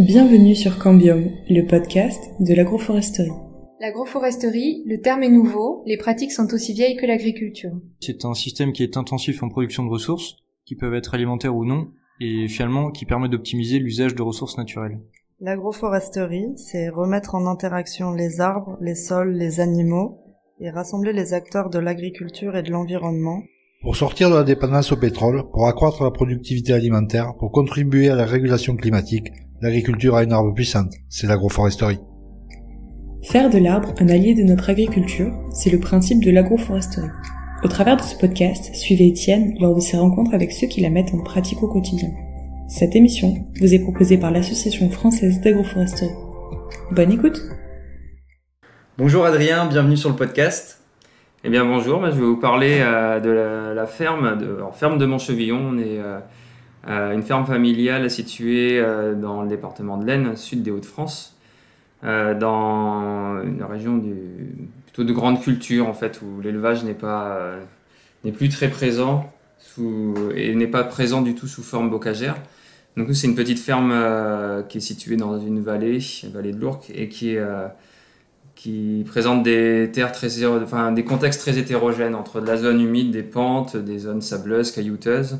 Bienvenue sur Cambium, le podcast de l'agroforesterie. L'agroforesterie, le terme est nouveau, les pratiques sont aussi vieilles que l'agriculture. C'est un système qui est intensif en production de ressources, qui peuvent être alimentaires ou non, et finalement qui permet d'optimiser l'usage de ressources naturelles. L'agroforesterie, c'est remettre en interaction les arbres, les sols, les animaux, et rassembler les acteurs de l'agriculture et de l'environnement. Pour sortir de la dépendance au pétrole, pour accroître la productivité alimentaire, pour contribuer à la régulation climatique, l'agriculture a une arme puissante, c'est l'agroforesterie. Faire de l'arbre un allié de notre agriculture, c'est le principe de l'agroforesterie. Au travers de ce podcast, suivez Étienne lors de ses rencontres avec ceux qui la mettent en pratique au quotidien. Cette émission vous est proposée par l'Association française d'agroforesterie. Bonne écoute! Bonjour Adrien, bienvenue sur le podcast. Eh bien bonjour, je vais vous parler de la ferme de Montchevillon. On est une ferme familiale située dans le département de l'Aisne, sud des Hauts-de-France, dans une région plutôt de grande culture en fait, où l'élevage n'est plus très présent et n'est pas présent du tout sous forme bocagère. Donc c'est une petite ferme qui est située dans une vallée de l'Ourcq, et qui présente des terres des contextes très hétérogènes entre de la zone humide, des pentes, des zones sableuses, caillouteuses,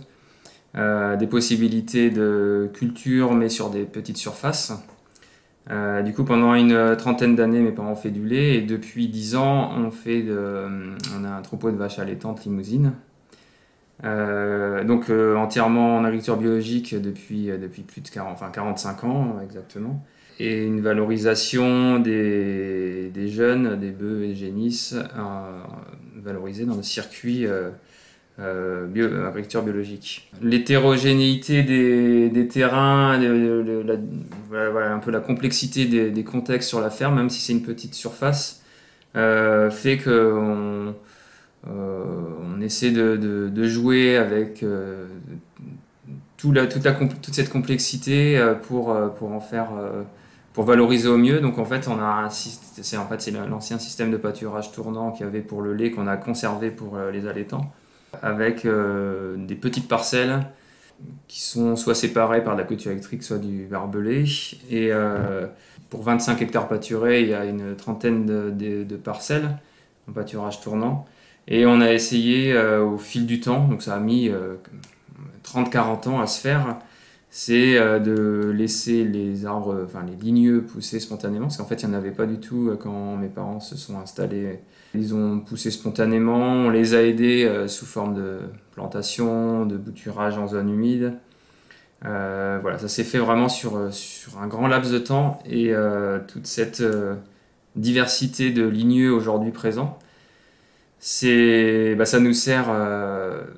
des possibilités de culture mais sur des petites surfaces. Du coup, pendant une trentaine d'années, mes parents ont fait du lait, et depuis 10 ans, on a un troupeau de vaches allaitantes limousines. Entièrement en agriculture biologique depuis plus de 45 ans exactement. Et une valorisation des jeunes, des bœufs et des génisses, valorisés dans le circuit agriculture biologique. L'hétérogénéité des terrains, un peu la complexité des contextes sur la ferme, même si c'est une petite surface, fait qu'on essaie de jouer avec toute cette complexité pour valoriser au mieux. Donc en fait, c'est l'ancien système de pâturage tournant qu'il y avait pour le lait, qu'on a conservé pour les allaitants, avec des petites parcelles qui sont soit séparées par de la clôture électrique, soit du barbelé. Et pour 25 hectares pâturés, il y a une trentaine de parcelles en pâturage tournant. Et on a essayé au fil du temps, donc ça a mis 30-40 ans à se faire, c'est de laisser les arbres, les ligneux pousser spontanément, parce qu'en fait il n'y en avait pas du tout quand mes parents se sont installés. Ils ont poussé spontanément, on les a aidés sous forme de plantation, de bouturage en zone humide. Ça s'est fait vraiment sur un grand laps de temps, et toute cette diversité de ligneux aujourd'hui présents, ça nous sert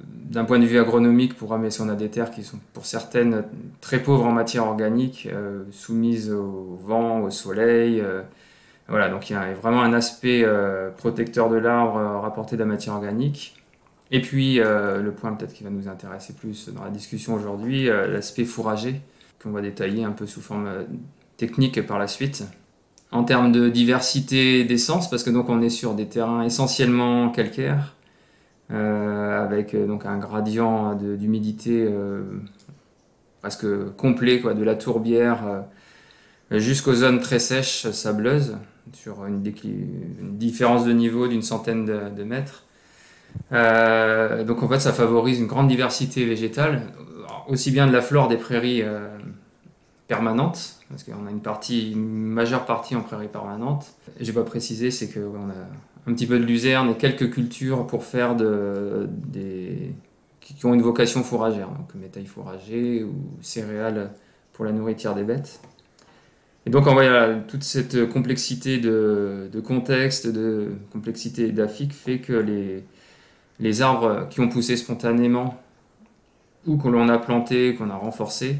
d'un point de vue agronomique si on a des terres qui sont pour certaines très pauvres en matière organique, soumises au vent, au soleil. Donc il y a vraiment un aspect protecteur de l'arbre, rapporté de la matière organique. Et puis le point peut-être qui va nous intéresser plus dans la discussion aujourd'hui, l'aspect fourrager, qu'on va détailler un peu sous forme technique par la suite. En termes de diversité d'essence, parce que donc on est sur des terrains essentiellement calcaires, avec donc un gradient d'humidité presque complet, de la tourbière jusqu'aux zones très sèches, sableuses, sur une différence de niveau d'une centaine de mètres. Donc en fait ça favorise une grande diversité végétale, aussi bien de la flore des prairies permanentes, parce qu'on a une majeure partie en prairie permanente. Je vais pas préciser, c'est qu'on a un petit peu de luzerne et quelques cultures pour faire qui ont une vocation fourragère, donc métail fourrager ou céréales pour la nourriture des bêtes. Et donc toute cette complexité de contexte, de complexité édaphique fait que les arbres qui ont poussé spontanément ou qu'on a planté, qu'on a renforcé,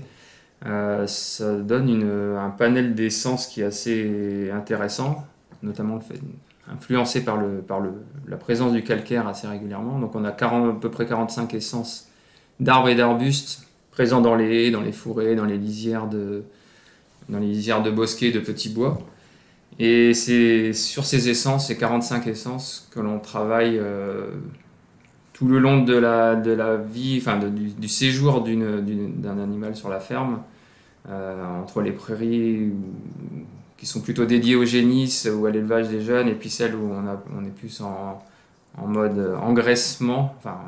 ça donne un panel d'essences qui est assez intéressant, notamment influencé par la présence du calcaire assez régulièrement. Donc on a à peu près 45 essences d'arbres et d'arbustes présents dans les haies, dans les fourrés, dans les lisières de bosquets, de petits bois. Et c'est sur ces 45 essences, que l'on travaille tout le long de la vie, du séjour d'un animal sur la ferme, entre les prairies qui sont plutôt dédiées au génisses ou à l'élevage des jeunes, et puis celles où on est plus en mode engraissement, enfin,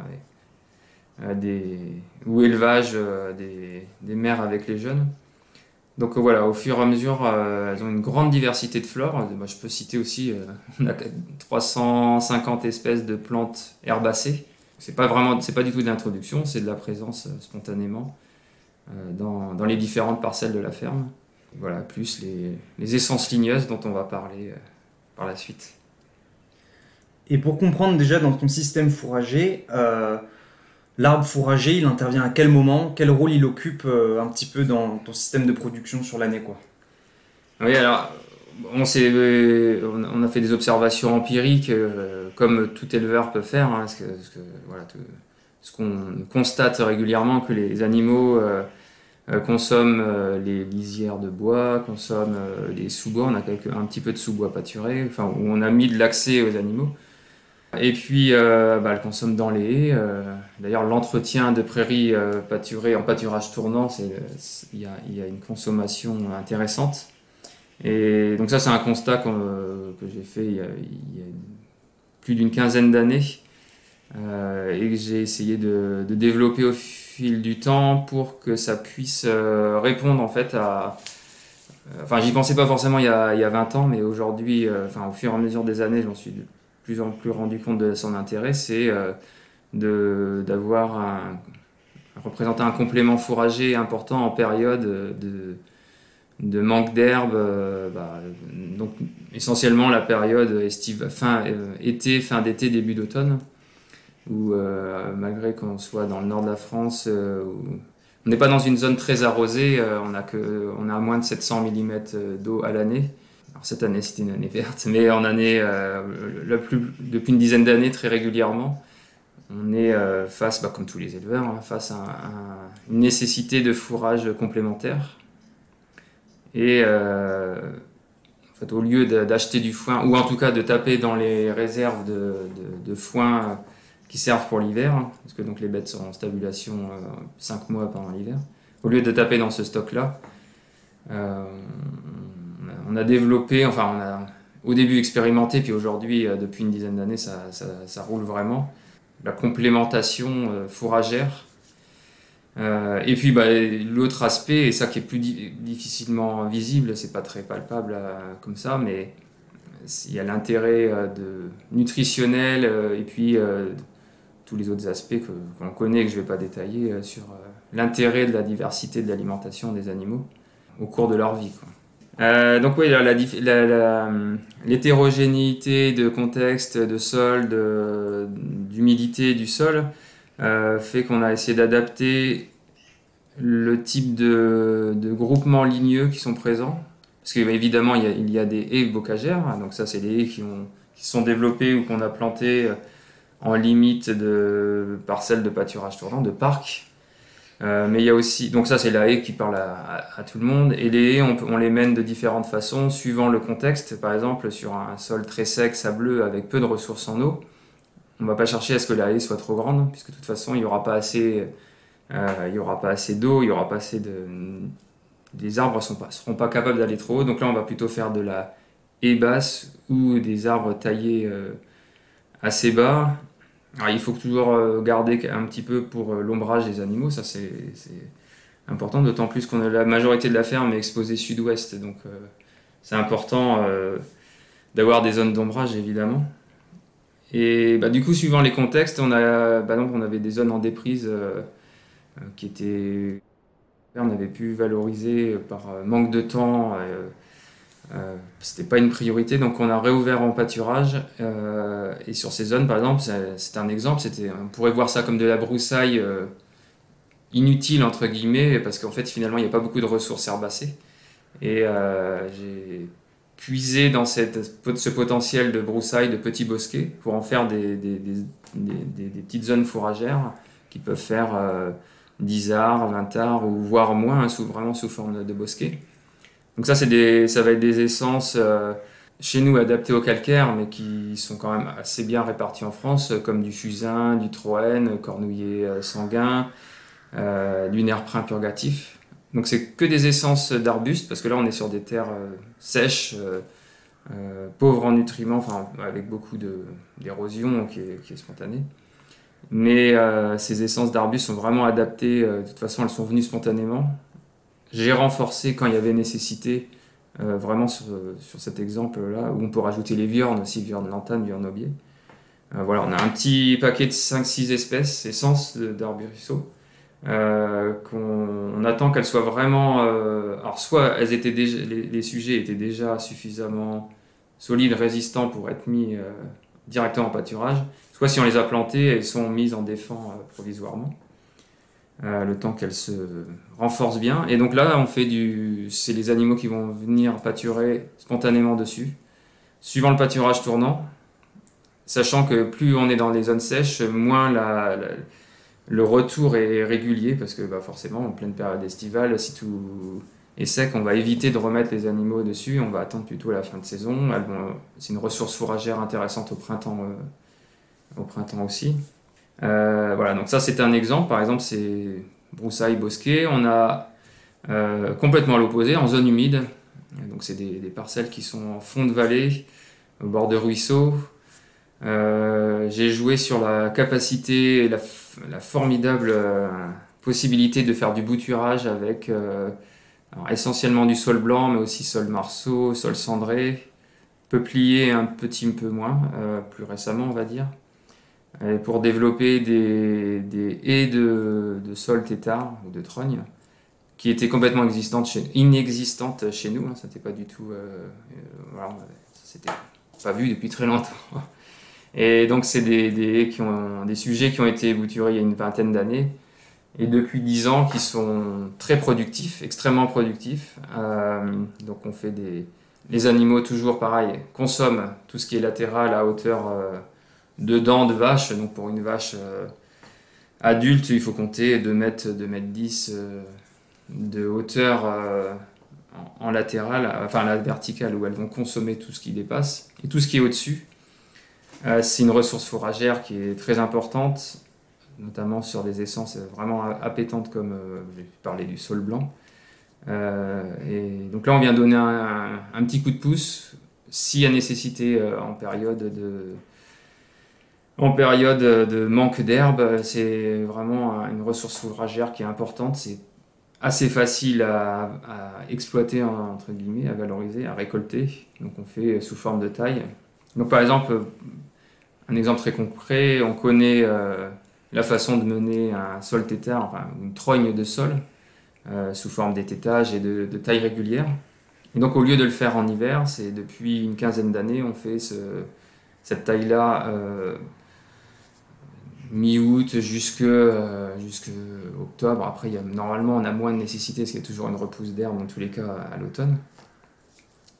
ou élevage des mères avec les jeunes. Donc voilà, au fur et à mesure, elles ont une grande diversité de flore. Je peux citer aussi, on a 350 espèces de plantes herbacées. C'est pas du tout de l'introduction, c'est de la présence spontanément dans les différentes parcelles de la ferme. Voilà, plus les essences ligneuses dont on va parler par la suite. Et pour comprendre déjà dans ton système fourrager, l'arbre fourrager, il intervient à quel moment? Quel rôle il occupe un petit peu dans ton système de production sur l'année, quoi? Oui, alors, on a fait des observations empiriques, comme tout éleveur peut faire, hein, voilà, ce qu'on constate régulièrement, que les animaux consomment les lisières de bois, consomment les sous-bois. On a un petit peu de sous-bois pâturé, enfin, où on a mis de l'accès aux animaux. Et puis, elles consomment dans les haies. D'ailleurs, l'entretien de prairies pâturées en pâturage tournant, il y a une consommation intéressante. Et donc ça, c'est un constat que j'ai fait il y a plus d'une quinzaine d'années, et que j'ai essayé de développer au fil du temps pour que ça puisse répondre en fait Enfin, j'y pensais pas forcément il y a 20 ans, mais aujourd'hui, au fur et à mesure des années, j'en suis de plus en plus rendu compte de son intérêt, c'est représenter un complément fourrager important en période de manque d'herbe, donc essentiellement la période été, fin d'été, début d'automne, où malgré qu'on soit dans le nord de la France, on n'est pas dans une zone très arrosée, on a moins de 700 mm d'eau à l'année. Alors cette année c'était une année verte, mais en année, depuis une dizaine d'années très régulièrement, on est face, comme tous les éleveurs, hein, face à une nécessité de fourrage complémentaire. Et en fait, au lieu d'acheter du foin, ou en tout cas de taper dans les réserves de foin qui servent pour l'hiver, hein, parce que donc les bêtes sont en stabulation 5 mois pendant l'hiver, au lieu de taper dans ce stock-là, on a développé, on a au début expérimenté, puis aujourd'hui, depuis une dizaine d'années, ça roule vraiment, la complémentation fourragère. Et puis l'autre aspect, et ça qui est plus difficilement visible, c'est pas très palpable comme ça, mais il y a l'intérêt nutritionnel, et puis tous les autres aspects qu'on connaît et que je vais pas détailler sur l'intérêt de la diversité de l'alimentation des animaux au cours de leur vie, quoi. Donc oui, l'hétérogénéité de contexte, de sol, d'humidité du sol fait qu'on a essayé d'adapter le type de groupements ligneux qui sont présents. Parce qu'évidemment, il y a des haies bocagères, donc ça c'est des haies qui sont développées ou qu'on a plantées en limite de parcelles de pâturage tournant, de parcs. Mais il y a aussi, donc ça c'est la haie qui parle à tout le monde, et les haies on les mène de différentes façons suivant le contexte. Par exemple, sur un sol très sec, sableux, avec peu de ressources en eau, on ne va pas chercher à ce que la haie soit trop grande, puisque de toute façon il n'y aura pas assez d'eau, il n'y aura pas assez les arbres seront pas capables d'aller trop haut, donc là on va plutôt faire de la haie basse ou des arbres taillés assez bas. Alors, il faut toujours garder un petit peu pour l'ombrage des animaux, ça c'est important, d'autant plus qu'on a la majorité de la ferme est exposée sud-ouest, donc c'est important d'avoir des zones d'ombrage évidemment. Et du coup, suivant les contextes, on avait des zones en déprise on avait pu valoriser par manque de temps. C'était pas une priorité, donc on a réouvert en pâturage, et sur ces zones par exemple, c'est un exemple, on pourrait voir ça comme de la broussaille inutile entre guillemets, parce qu'en fait finalement il n'y a pas beaucoup de ressources herbacées, et j'ai puisé dans ce potentiel de broussailles, de petits bosquets, pour en faire des petites zones fourragères qui peuvent faire 10 arts, 20 arts, ou voire moins, vraiment sous forme de bosquets. Donc ça va être des essences chez nous adaptées au calcaire, mais qui sont quand même assez bien réparties en France, comme du fusain, du troène, cornouiller sanguin, du nerprin purgatif. Donc c'est que des essences d'arbustes, parce que là on est sur des terres sèches, pauvres en nutriments, enfin avec beaucoup d'érosion qui est spontanée. Mais ces essences d'arbustes sont vraiment adaptées, de toute façon elles sont venues spontanément. J'ai renforcé quand il y avait nécessité, vraiment sur cet exemple-là, où on peut rajouter les viornes aussi, viorne lantane, viorne aubier. Voilà, on a un petit paquet de 5-6 espèces, essences d'arbrisseaux, qu'on attend qu'elles soient vraiment... alors soit elles étaient déjà, les sujets étaient déjà suffisamment solides, résistants pour être mis directement en pâturage, soit si on les a plantées, elles sont mises en défend provisoirement, le temps qu'elles se renforcent bien. Et donc là, c'est les animaux qui vont venir pâturer spontanément dessus, suivant le pâturage tournant, sachant que plus on est dans les zones sèches, moins le retour est régulier, parce que forcément, en pleine période estivale, si tout est sec, on va éviter de remettre les animaux dessus, on va attendre plutôt la fin de saison. C'est une ressource fourragère intéressante au printemps aussi. Voilà, donc ça c'est un exemple. Par exemple, c'est broussailles, bosquets. On a complètement à l'opposé, en zone humide. Donc c'est des parcelles qui sont en fond de vallée, au bord de ruisseaux. J'ai joué sur la capacité et la formidable possibilité de faire du bouturage avec alors, essentiellement du sol blanc, mais aussi sol marceau, sol cendré, peuplier un petit peu moins, plus récemment on va dire, pour développer des haies de sol tétard ou de trogne qui étaient complètement inexistantes chez nous, hein, ça n'était pas du tout... voilà, ça s'était pas vu depuis très longtemps. Et donc c'est des sujets qui ont été bouturés il y a une vingtaine d'années, et depuis 10 ans qui sont très productifs, extrêmement productifs. Donc on fait les animaux toujours pareil, consomment tout ce qui est latéral à hauteur de dents de vache. Donc pour une vache adulte, il faut compter 2 mètres, 2,10 m de hauteur en latéral, enfin la verticale, où elles vont consommer tout ce qui dépasse, et tout ce qui est au-dessus. C'est une ressource fourragère qui est très importante, notamment sur des essences vraiment appétantes comme j'ai parlé du sol blanc. Et donc là, on vient donner un petit coup de pouce s'il y a nécessité en période de manque d'herbe. C'est vraiment une ressource fourragère qui est importante. C'est assez facile à exploiter, entre guillemets, à valoriser, à récolter. Donc on fait sous forme de taille. Donc par exemple, un exemple très concret, on connaît la façon de mener un sol tétard, enfin une trogne de sol, sous forme d'étêtage et de taille régulière. Et donc au lieu de le faire en hiver, c'est depuis une quinzaine d'années, on fait cette taille-là mi-août jusque octobre. Après, normalement, on a moins de nécessité parce qu'il y a toujours une repousse d'herbe dans tous les cas à l'automne.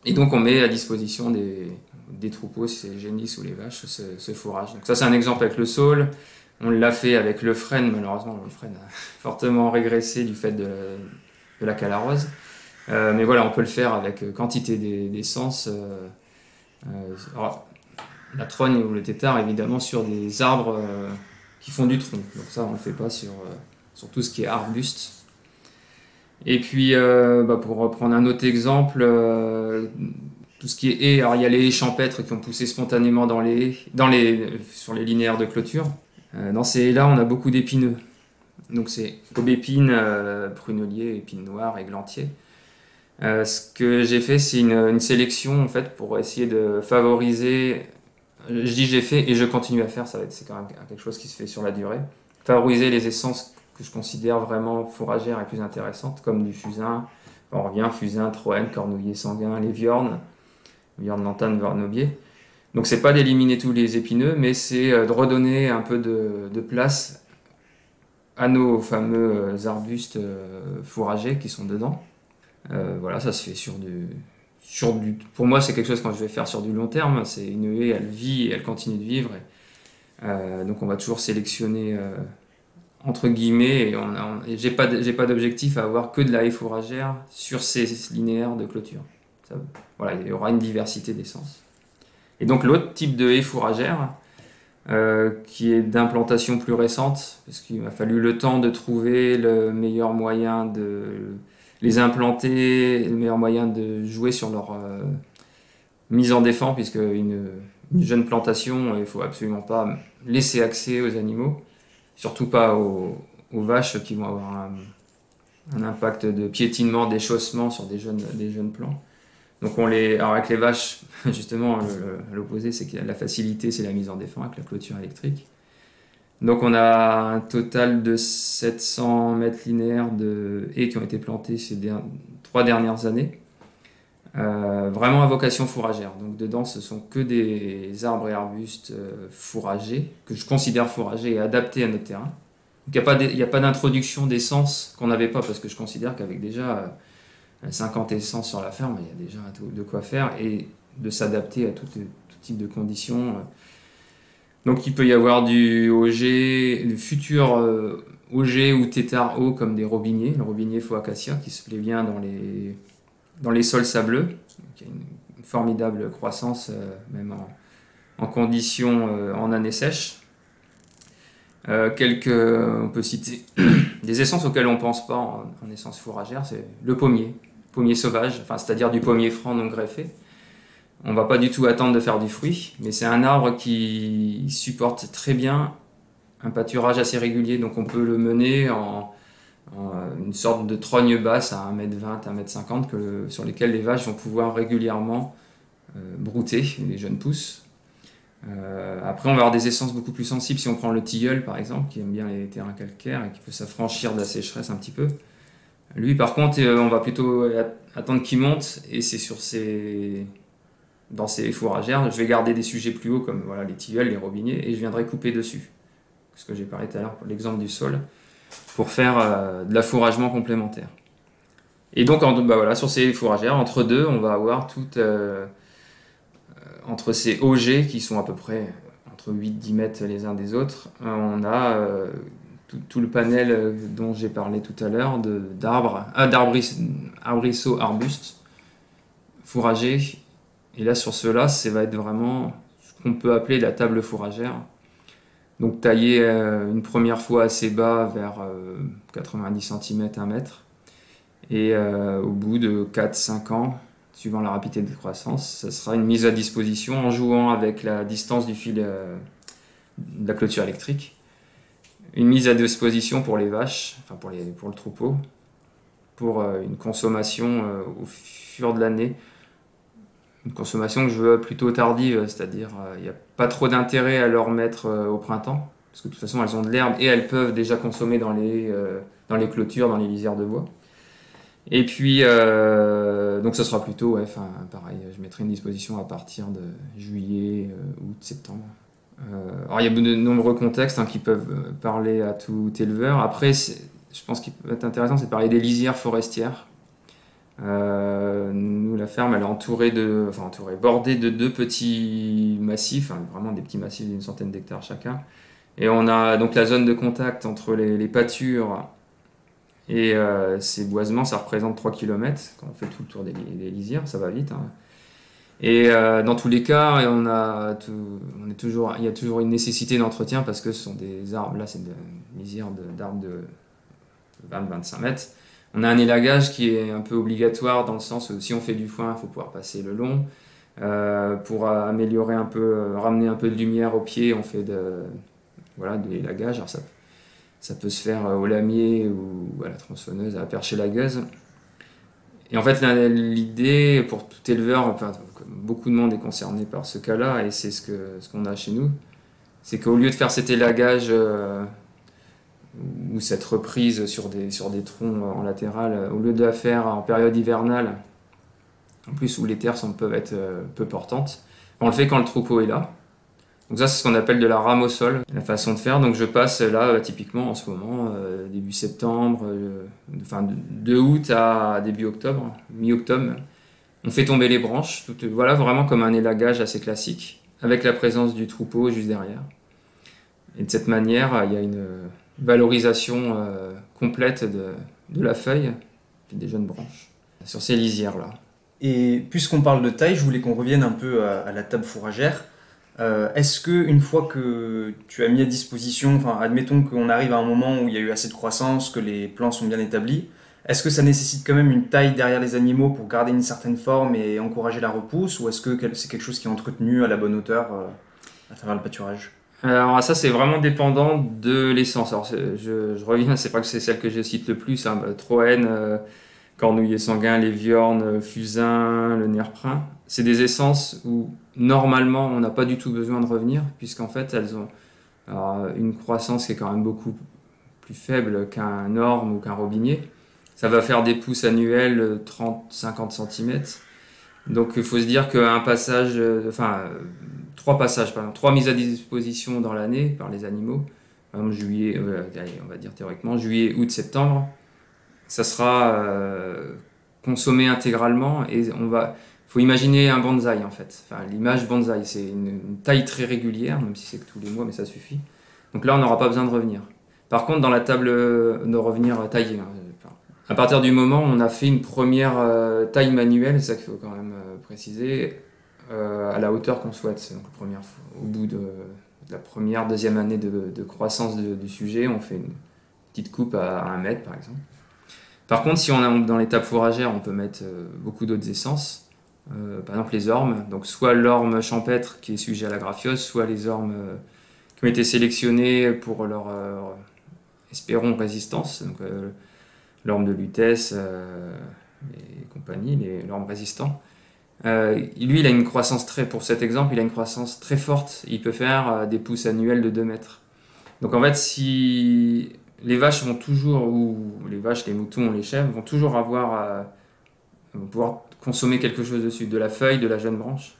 Et donc on met à disposition des troupeaux, si c'est les génisses ou les vaches, ce fourrage. Donc ça c'est un exemple avec le saule. On l'a fait avec le frêne, malheureusement le frêne a fortement régressé du fait de la calarose. Mais voilà, on peut le faire avec quantité d'essence. La trogne ou le tétard, évidemment, sur des arbres qui font du tronc. Donc ça, on ne le fait pas sur tout ce qui est arbuste. Et puis, pour reprendre un autre exemple, tout ce qui est haies, alors il y a les haies champêtres qui ont poussé spontanément sur les linéaires de clôture. Dans ces haies-là, on a beaucoup d'épineux. Donc c'est aubépine, prunelier, épine noire, églantier. Ce que j'ai fait, c'est une sélection en fait pour essayer de favoriser. Je dis j'ai fait et je continue à faire. C'est quand même quelque chose qui se fait sur la durée. Favoriser les essences que je considère vraiment fourragères et plus intéressantes, comme du fusain. On revient fusain, troène, cornouiller sanguin, les viornes lantane, viorne aubier. Donc c'est pas d'éliminer tous les épineux, mais c'est de redonner un peu de place à nos fameux arbustes fourragers qui sont dedans. Voilà, ça se fait sur du... Pour moi, c'est quelque chose quand je vais faire sur du long terme. C'est une haie, elle vit et elle continue de vivre. Donc on va toujours sélectionner entre guillemets. Et j'ai pas d'objectif à avoir que de la haie fourragère sur ces linéaires de clôture. Voilà, il y aura une diversité d'essences. Et donc l'autre type de haie fourragère, qui est d'implantation plus récente, parce qu'il m'a fallu le temps de trouver le meilleur moyen les implanter, le meilleur moyen de jouer sur leur mise en défense, puisque une jeune plantation, il faut absolument pas laisser accès aux animaux, surtout pas aux vaches qui vont avoir un impact de piétinement, d'échaussement sur des jeunes plants. Donc alors avec les vaches, justement, l'opposé, c'est que la facilité, c'est la mise en défense avec la clôture électrique. Donc on a un total de 700 mètres linéaires de haies qui ont été plantées ces 3 dernières années, vraiment à vocation fourragère. Donc dedans, ce sont que des arbres et arbustes fourragers, que je considère fourragers et adaptés à notre terrain. Donc il n'y a pas d'introduction d'essence qu'on n'avait pas, parce que je considère qu'avec déjà 50 essences sur la ferme, il y a déjà de quoi faire, et de s'adapter à tout type de conditions. Donc il peut y avoir du futur auger ou tétard haut, comme des robiniers, le robinier faux acacia qui se plaît bien dans les sols sableux, qui a une formidable croissance même en conditions en année sèche. On peut citer des essences auxquelles on ne pense pas en essence fourragère, c'est le pommier sauvage, c'est-à-dire du pommier franc non greffé. On ne va pas du tout attendre de faire du fruit, mais c'est un arbre qui supporte très bien un pâturage assez régulier, donc on peut le mener en une sorte de trogne basse à 1,20 m, 1,50 m, sur lesquelles les vaches vont pouvoir régulièrement brouter les jeunes pousses. Après, on va avoir des essences beaucoup plus sensibles si on prend le tilleul, par exemple, qui aime bien les terrains calcaires et qui peut s'affranchir de la sécheresse un petit peu. Lui, par contre, on va plutôt attendre qu'il monte, et c'est dans ces fourragères, je vais garder des sujets plus hauts comme les tilleuls, les robiniers, et je viendrai couper dessus. Ce que j'ai parlé tout à l'heure pour l'exemple du sol, pour faire de l'affouragement complémentaire. Et donc, sur ces fourragères, entre deux, on va avoir entre ces OG qui sont à peu près entre 8-10 mètres les uns des autres, on a tout le panel dont j'ai parlé tout à l'heure d'arbrisseaux, arbustes fourragés. Et là, sur ceux-là, ça va être vraiment ce qu'on peut appeler la table fourragère. Donc taillé une première fois assez bas, vers 90 cm, 1 mètre. Et au bout de 4-5 ans, suivant la rapidité de croissance, ça sera une mise à disposition en jouant avec la distance du fil de la clôture électrique. Une mise à disposition pour les vaches, pour le troupeau, pour une consommation au fur de l'année. Une consommation que je veux plutôt tardive, c'est-à-dire il n'y a pas trop d'intérêt à leur mettre au printemps, parce que de toute façon elles ont de l'herbe et elles peuvent déjà consommer dans les clôtures, dans les lisières de bois. Et puis, donc ça sera plutôt, pareil, je mettrai une disposition à partir de juillet, août, septembre. Alors il y a de nombreux contextes qui peuvent parler à tout éleveur. Après, je pense qu'il peut être intéressant, c'est de parler des lisières forestières. Nous, la ferme, elle est bordée de 2 petits massifs, vraiment des petits massifs d'une centaine d'hectares chacun. Et on a donc la zone de contact entre les pâtures et ces boisements, ça représente 3 km. Quand on fait tout le tour des lisières, ça va vite. Et dans tous les cas, il y a toujours une nécessité d'entretien, parce que ce sont des arbres, là c'est une lisière d'arbres de 20-25 mètres. On a un élagage qui est un peu obligatoire, dans le sens où si on fait du foin, il faut pouvoir passer le long. Pour améliorer un peu, ramener un peu de lumière au pied, on fait de l'élagage. Alors ça peut se faire au lamier ou à la tronçonneuse, à la perche et la gueuse. Et en fait, l'idée pour tout éleveur, beaucoup de monde est concerné par ce cas-là, et c'est ce qu'on a chez nous, c'est qu'au lieu de faire cet élagage ou cette reprise sur des troncs en latéral, au lieu de la faire en période hivernale, en plus où les terres peuvent être peu portantes, on le fait quand le troupeau est là. Donc ça, c'est ce qu'on appelle de la rame au sol, la façon de faire. Donc je passe là, typiquement en ce moment, début septembre, de août à début octobre, mi-octobre. On fait tomber les branches, vraiment comme un élagage assez classique, avec la présence du troupeau juste derrière. Et de cette manière, il y a une valorisation complète de la feuille et des jeunes branches sur ces lisières-là. Et puisqu'on parle de taille, je voulais qu'on revienne un peu à la table fourragère. Est-ce que une fois que tu as mis à disposition, admettons qu'on arrive à un moment où il y a eu assez de croissance, que les plants sont bien établis, Est-ce que ça nécessite quand même une taille derrière les animaux pour garder une certaine forme et encourager la repousse, ou est-ce que c'est quelque chose qui est entretenu à la bonne hauteur à travers le pâturage? Alors ça c'est vraiment dépendant de l'essence. Alors je reviens, c'est pas que c'est celle que je cite le plus, hein, Troène, Cornouiller sanguin, Léviorne, Fusain, le Nierprin. C'est des essences où normalement on n'a pas du tout besoin de revenir, puisqu'en fait elles ont une croissance qui est quand même beaucoup plus faible qu'un orme ou qu'un robinier. Ça va faire des pousses annuelles 30-50 cm. Donc il faut se dire qu'un passage, trois mises à disposition dans l'année par les animaux, par exemple juillet, on va dire théoriquement juillet, août, septembre, ça sera consommé intégralement et faut imaginer un bonsaï en fait. Enfin, l'image bonsaï, c'est une taille très régulière, même si c'est que tous les mois, mais ça suffit. Donc là, on n'aura pas besoin de revenir. Par contre, dans la table de revenir taillé, à partir du moment où on a fait une première taille manuelle, c'est ça qu'il faut quand même préciser, à la hauteur qu'on souhaite. Donc, au bout de la première, deuxième année de croissance du sujet, on fait une petite coupe à 1 mètre par exemple. Par contre, si on est dans l'étape fourragère, on peut mettre beaucoup d'autres essences. Par exemple les ormes, donc soit l'orme champêtre qui est sujet à la graphiose, soit les ormes qui ont été sélectionnés pour leur espérons résistance, donc l'orme de Lutèce et compagnie, l'orme résistant. Lui, il a une croissance pour cet exemple, il a une croissance très forte. Il peut faire des pousses annuelles de 2 mètres. Donc en fait, si les vaches vont toujours, ou les vaches, les moutons, les chèvres vont toujours vont pouvoir consommer quelque chose dessus, de la feuille, de la jeune branche.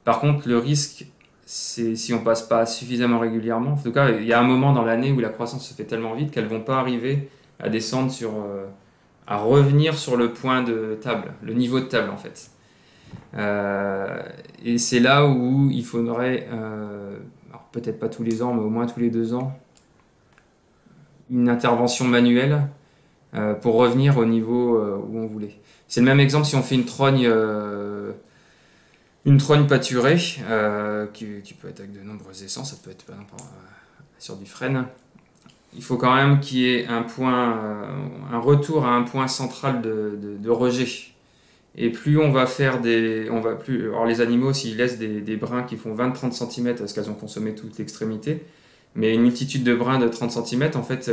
Par contre, le risque, c'est si on passe pas suffisamment régulièrement. En tout cas, il y a un moment dans l'année où la croissance se fait tellement vite qu'elles vont pas arriver à descendre à revenir sur le point de table, le niveau de table en fait. Et c'est là où il faudrait, alors peut-être pas tous les ans, mais au moins tous les 2 ans, une intervention manuelle pour revenir au niveau où on voulait. C'est le même exemple si on fait une trogne pâturée, qui peut être avec de nombreuses essences, ça peut être par exemple sur du frêne. Il faut quand même qu'il y ait un retour à un point central de rejet. Et plus on va faire alors les animaux, s'ils laissent des brins qui font 20-30 cm, parce qu'elles ont consommé toute l'extrémité, mais une multitude de brins de 30 cm, en fait,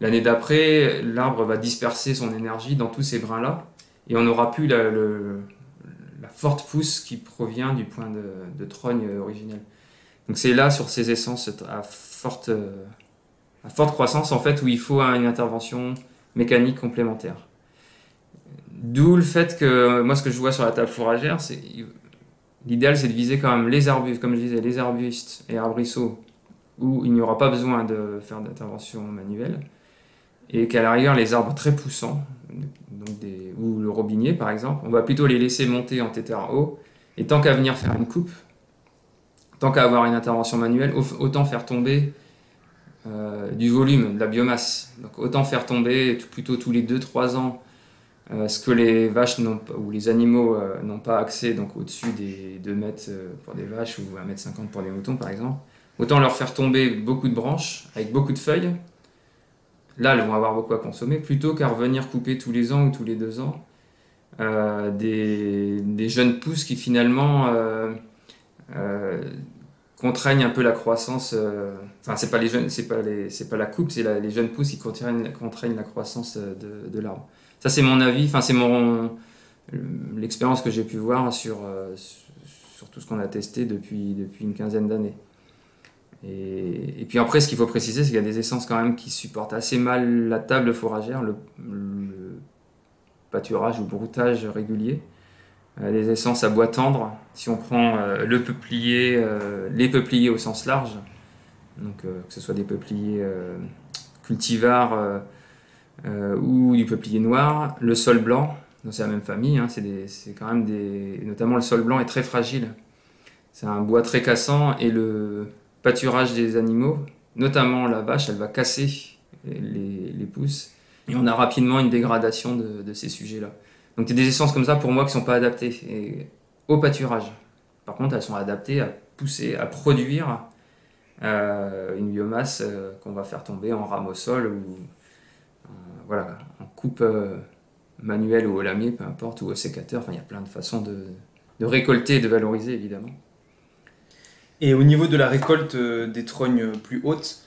l'année d'après, l'arbre va disperser son énergie dans tous ces brins-là, et on n'aura plus la forte pousse qui provient du point de trogne originel. Donc c'est là, sur ces essences à forte croissance, en fait, où il faut une intervention mécanique complémentaire. D'où le fait que, moi, ce que je vois sur la table fourragère, l'idéal, c'est de viser quand même les arbustes, comme je disais, les arbustes et arbrisseaux, où il n'y aura pas besoin de faire d'intervention manuelle, et qu'à l'arrière, les arbres très poussants, ou le robinier par exemple, on va plutôt les laisser monter en tétard haut, et tant qu'à venir faire une coupe, tant qu'à avoir une intervention manuelle, autant faire tomber du volume, de la biomasse. Donc autant faire tomber plutôt tous les 2-3 ans ce que les vaches ou les animaux n'ont pas accès, donc au-dessus des 2 mètres pour des vaches ou 1,50 m pour des moutons par exemple. Autant leur faire tomber beaucoup de branches avec beaucoup de feuilles. Là, elles vont avoir beaucoup à consommer, plutôt qu'à revenir couper tous les ans ou tous les 2 ans des jeunes pousses qui finalement contraignent un peu la croissance. Enfin, c'est pas la coupe, c'est les jeunes pousses qui contraignent la croissance de l'arbre. Ça, c'est mon avis. Enfin, c'est l'expérience que j'ai pu voir sur tout ce qu'on a testé depuis une quinzaine d'années. Et puis après, ce qu'il faut préciser, c'est qu'il y a des essences quand même qui supportent assez mal la table fourragère, le pâturage ou broutage régulier. Des essences à bois tendre, si on prend les peupliers au sens large, donc que ce soit des peupliers cultivars ou du peuplier noir, le sol blanc, donc c'est la même famille, hein, c'est quand même notamment le sol blanc est très fragile. C'est un bois très cassant et le pâturage des animaux, notamment la vache, elle va casser les pousses et on a rapidement une dégradation de ces sujets-là. Donc il y a des essences comme ça pour moi qui ne sont pas adaptées au pâturage. Par contre, elles sont adaptées à pousser, à produire une biomasse qu'on va faire tomber en rame au sol. voilà, en coupe manuelle ou au lamier, peu importe, ou au sécateur. Enfin, il y a plein de façons de récolter et de valoriser, évidemment. Et au niveau de la récolte des trognes plus hautes,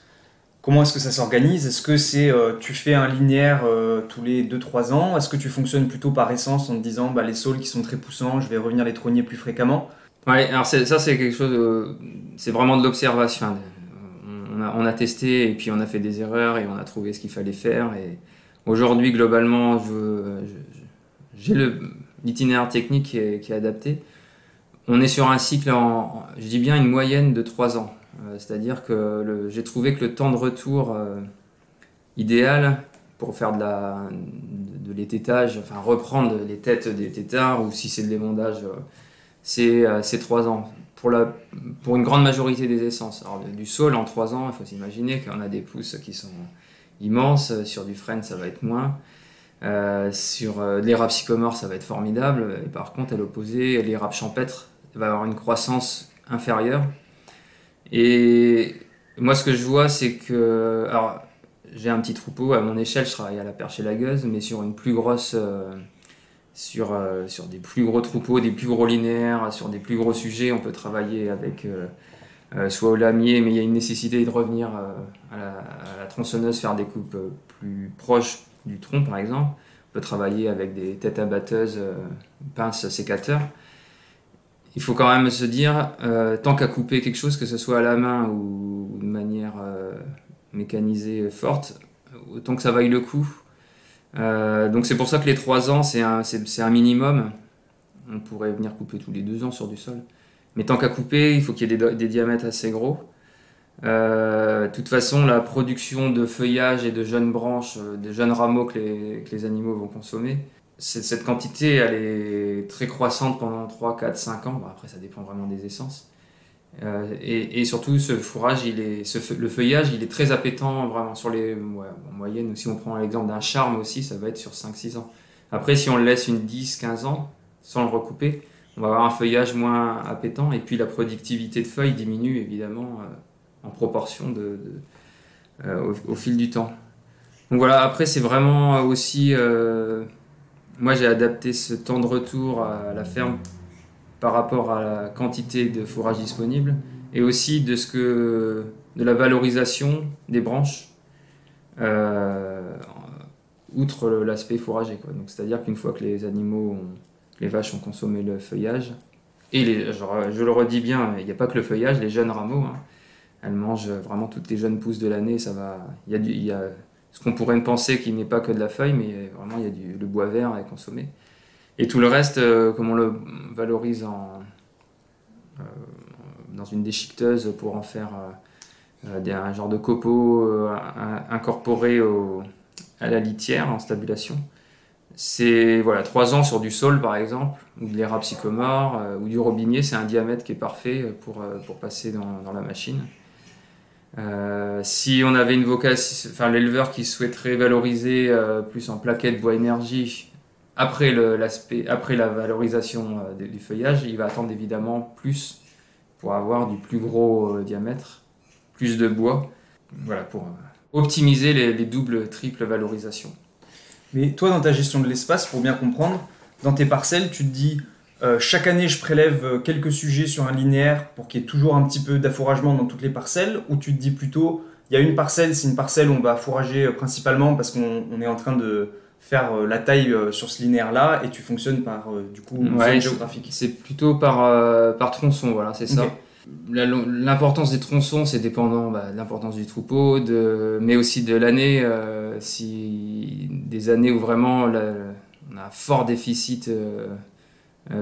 comment est-ce que ça s'organise? Est-ce que tu fais un linéaire tous les 2-3 ans? Est-ce que tu fonctionnes plutôt par essence en te disant les saules qui sont très poussants, je vais revenir les trogner plus fréquemment? Ouais, alors c'est quelque chose, c'est vraiment de l'observation. On a testé et puis on a fait des erreurs et on a trouvé ce qu'il fallait faire. Et aujourd'hui, globalement, j'ai l'itinéraire technique qui est adapté. On est sur un cycle je dis bien une moyenne de 3 ans. C'est-à-dire que j'ai trouvé que le temps de retour idéal pour faire de l'étêtage, enfin reprendre les têtes des têtards, ou si c'est de l'émondage, c'est 3 ans. Pour une grande majorité des essences. Alors, du saule en 3 ans, il faut s'imaginer qu'on a des pousses qui sont immenses. Sur du frêne, ça va être moins. Sur de l'érable sycomore, ça va être formidable. Et par contre, à l'opposé, l'érable champêtre va avoir une croissance inférieure. Et moi, ce que je vois, c'est que... Alors, j'ai un petit troupeau. À mon échelle, je travaille à la perche et la gueuse, mais sur une plus grosse... sur des plus gros troupeaux, des plus gros linéaires, sur des plus gros sujets, on peut travailler avec soit au lamier, mais il y a une nécessité de revenir à la tronçonneuse, faire des coupes plus proches du tronc par exemple. On peut travailler avec des têtes abatteuses, pinces sécateurs. Il faut quand même se dire, tant qu'à couper quelque chose, que ce soit à la main ou de manière mécanisée forte, autant que ça vaille le coup. Donc c'est pour ça que les 3 ans, c'est un minimum. On pourrait venir couper tous les 2 ans sur du sol. Mais tant qu'à couper, il faut qu'il y ait des diamètres assez gros. De toute façon, la production de feuillage et de jeunes branches, de jeunes rameaux que les animaux vont consommer, cette quantité, elle est très croissante pendant 3, 4, 5 ans. Bon, après, ça dépend vraiment des essences. Et surtout, ce fourrage, le feuillage, il est très appétant vraiment sur en moyenne. Si on prend l'exemple d'un charme aussi, ça va être sur 5-6 ans. Après, si on le laisse une 10-15 ans, sans le recouper, on va avoir un feuillage moins appétant. Et puis la productivité de feuilles diminue évidemment en proportion au fil du temps. Donc voilà, après c'est vraiment aussi... moi j'ai adapté ce temps de retour à la ferme par rapport à la quantité de fourrage disponible et aussi de la valorisation des branches outre l'aspect fourragé, quoi. Donc c'est-à-dire qu'une fois que les vaches ont consommé le feuillage, et je le redis bien, il n'y a pas que le feuillage, les jeunes rameaux, hein, elles mangent vraiment toutes les jeunes pousses de l'année, ça va, il y a ce qu'on pourrait penser qu'il n'est pas que de la feuille, mais vraiment il y a le bois vert à consommer. Et tout le reste, comme on le valorise dans une déchiqueteuse pour en faire un genre de copeaux incorporé à la litière en stabulation, c'est 3 ans sur du saule par exemple, ou de l'érable sycomore, ou du robinier, c'est un diamètre qui est parfait pour passer dans la machine. Si on avait une vocation, l'éleveur qui souhaiterait valoriser plus en plaquettes bois énergie, après la valorisation du feuillage, il va attendre évidemment plus pour avoir du plus gros diamètre, plus de bois, pour optimiser les doubles, triples valorisations. Mais toi, dans ta gestion de l'espace, pour bien comprendre, dans tes parcelles, tu te dis chaque année je prélève quelques sujets sur un linéaire pour qu'il y ait toujours un petit peu d'affouragement dans toutes les parcelles, ou tu te dis plutôt il y a une parcelle, c'est une parcelle où on va fourrager principalement parce qu'on est en train de faire la taille sur ce linéaire-là et tu fonctionnes par zone géographique. C'est plutôt par tronçon, voilà, c'est ça. Okay. L'importance des tronçons, c'est dépendant de l'importance du troupeau, mais aussi de l'année. Si des années où vraiment on a un fort déficit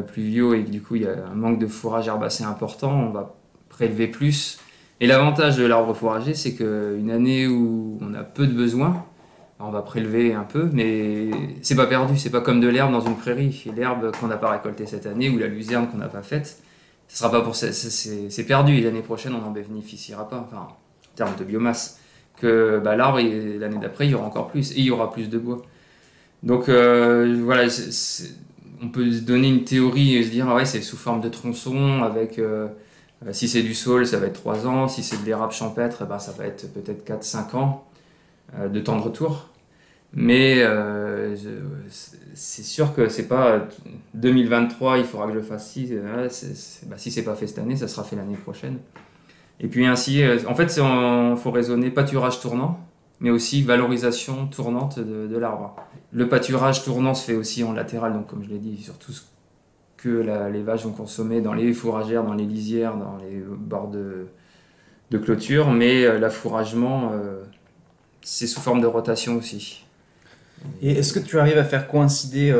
pluviaux et que du coup il y a un manque de fourrage herbacé important, on va prélever plus. Et l'avantage de l'arbre fourragé, c'est qu'une année où on a peu de besoins, on va prélever un peu, mais c'est pas perdu, c'est pas comme de l'herbe dans une prairie. Et l'herbe qu'on n'a pas récoltée cette année ou la luzerne qu'on n'a pas faite, ce sera pas c'est perdu. Et l'année prochaine, on n'en bénéficiera pas, en termes de biomasse. Que l'arbre, l'année d'après, il y aura encore plus et il y aura plus de bois. Donc voilà, on peut se donner une théorie et se dire c'est sous forme de tronçon avec si c'est du saule, ça va être 3 ans, si c'est de l'érable champêtre, ça va être peut-être 4-5 ans de temps de retour. Mais c'est sûr que c'est pas 2023, il faudra que je fasse ci. Si c'est pas fait cette année, ça sera fait l'année prochaine. Et puis ainsi, en fait, faut raisonner pâturage tournant, mais aussi valorisation tournante de l'arbre. Le pâturage tournant se fait aussi en latéral, donc comme je l'ai dit, sur tout ce que les vaches vont consommer dans les fourragères, dans les lisières, dans les bords de clôture, mais l'affouragement, c'est sous forme de rotation aussi. Et est-ce que tu arrives à faire coïncider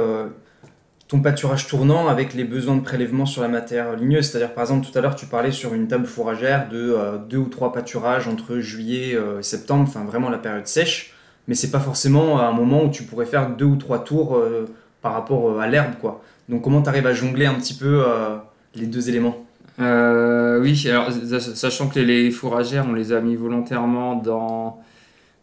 ton pâturage tournant avec les besoins de prélèvement sur la matière ligneuse? C'est-à-dire, par exemple, tout à l'heure, tu parlais sur une table fourragère de 2 ou 3 pâturages entre juillet et septembre, enfin vraiment la période sèche, mais c'est pas forcément un moment où tu pourrais faire 2 ou 3 tours par rapport à l'herbe, quoi. Donc comment tu arrives à jongler un petit peu les deux éléments? Oui, alors sachant que les fourragères, on les a mis volontairement dans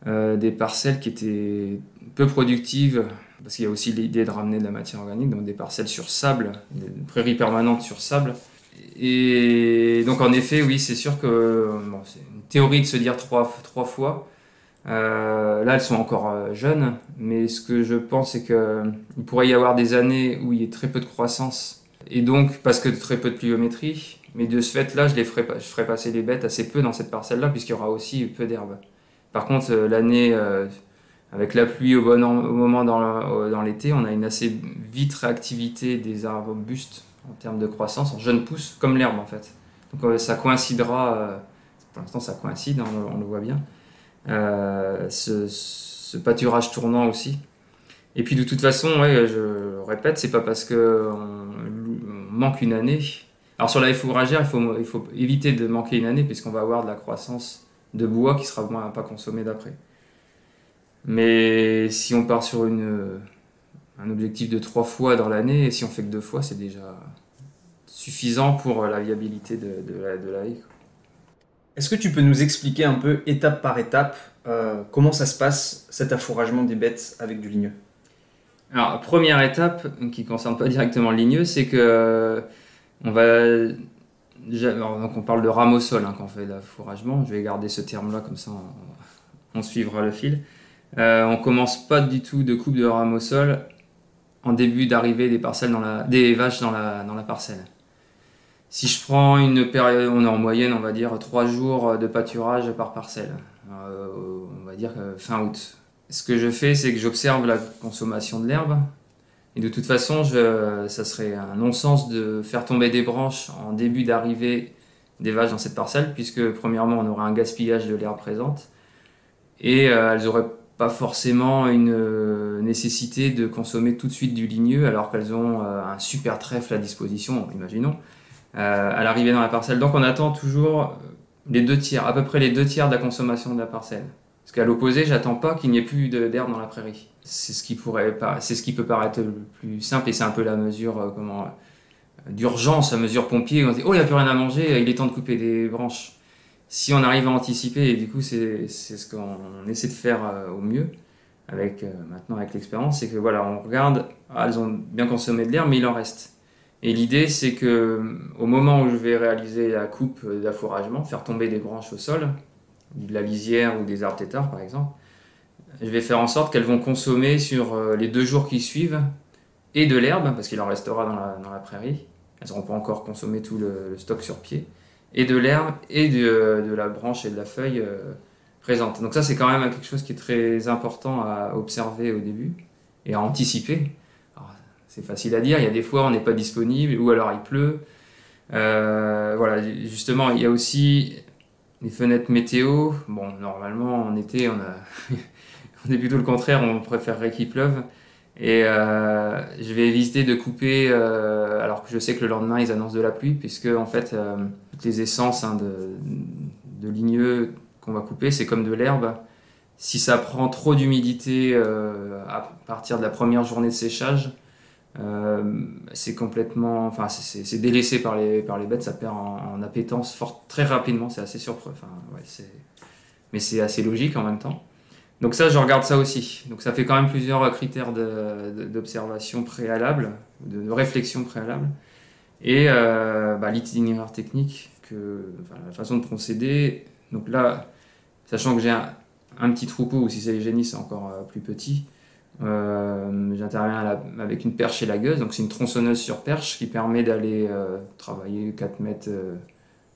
des parcelles qui étaient peu productives, parce qu'il y a aussi l'idée de ramener de la matière organique, donc des parcelles sur sable, des prairies permanentes sur sable. Et donc en effet, oui, c'est sûr que c'est une théorie de se dire trois fois. Là, elles sont encore jeunes, mais ce que je pense, c'est qu'il pourrait y avoir des années où il y a très peu de croissance, et donc parce que très peu de pluviométrie. Mais de ce fait-là, je ferai passer les bêtes assez peu dans cette parcelle-là, puisqu'il y aura aussi peu d'herbe. Par contre, l'année, avec la pluie au moment dans l'été, on a une assez vite réactivité des arbustes en termes de croissance, en jeunes pousses, comme l'herbe en fait. Donc ça coïncidera, pour l'instant ça coïncide, on le voit bien. Ce pâturage tournant aussi. Et puis de toute façon, ouais, je répète, c'est pas parce qu'on manque une année. Alors sur la fourragère, il faut éviter de manquer une année, puisqu'on va avoir de la croissance de bois qui sera pas consommé d'après. Mais si on part sur un objectif de 3 fois dans l'année, et si on fait que 2 fois, c'est déjà suffisant pour la viabilité de la haie. Est-ce que tu peux nous expliquer un peu, étape par étape, comment ça se passe, cet affouragement des bêtes avec du ligneux? Alors, première étape, qui ne concerne pas directement le ligneux, c'est que on va... donc on parle de rame au sol quand on fait l'affouragement. Je vais garder ce terme-là, comme ça on suivra le fil. On commence pas du tout de coupe de rame au sol en début d'arrivée des vaches dans la parcelle. Si je prends une période, on est en moyenne, on va dire 3 jours de pâturage par parcelle. On va dire fin août. Ce que je fais, c'est que j'observe la consommation de l'herbe. Et de toute façon, ça serait un non-sens de faire tomber des branches en début d'arrivée des vaches dans cette parcelle, puisque premièrement, on aurait un gaspillage de l'herbe présente. Et elles n'auraient pas forcément une nécessité de consommer tout de suite du ligneux, alors qu'elles ont un super trèfle à disposition, imaginons, à l'arrivée dans la parcelle. Donc on attend toujours les 2 tiers, à peu près les 2 tiers de la consommation de la parcelle. Parce qu'à l'opposé, j'attends pas qu'il n'y ait plus d'herbe dans la prairie. C'est ce qui peut paraître le plus simple, et c'est un peu la mesure d'urgence, la mesure pompier. On se dit, oh, il n'y a plus rien à manger, il est temps de couper des branches. Si on arrive à anticiper, et du coup c'est ce qu'on essaie de faire au mieux, maintenant avec l'expérience, c'est que voilà, on regarde, elles ont bien consommé de l'herbe, mais il en reste. Et l'idée, c'est que au moment où je vais réaliser la coupe d'affouragement, faire tomber des branches au sol, de la lisière ou des arbres têtards par exemple, je vais faire en sorte qu'elles vont consommer sur les 2 jours qui suivent et de l'herbe, parce qu'il en restera dans la prairie. Elles n'auront pas encore consommé tout le stock sur pied, et de l'herbe et de la branche et de la feuille présente. Donc ça, c'est quand même quelque chose qui est très important à observer au début et à anticiper. Alors, c'est facile à dire, il y a des fois on n'est pas disponible, ou alors il pleut. Voilà, justement, il y a aussi les fenêtres météo. Bon, normalement en été on est plutôt le contraire, on préférerait qu'il pleuve. Et je vais éviter de couper alors que je sais que le lendemain ils annoncent de la pluie, puisque en fait toutes les essences de ligneux qu'on va couper, c'est comme de l'herbe. Si ça prend trop d'humidité à partir de la première journée de séchage, c'est complètement, enfin c'est délaissé par les bêtes, ça perd en appétence forte très rapidement. C'est assez surprenant, enfin, ouais, mais c'est assez logique en même temps. Donc ça, je regarde ça aussi. Donc ça fait quand même plusieurs critères d'observation préalable, de réflexion préalable. Et l'itinéraire technique, la façon de procéder. Donc là, sachant que j'ai un petit troupeau, ou si c'est les génies, c'est encore plus petit, J'interviens avec une perche et lagueuse, donc c'est une tronçonneuse sur perche qui permet d'aller travailler 4 mètres,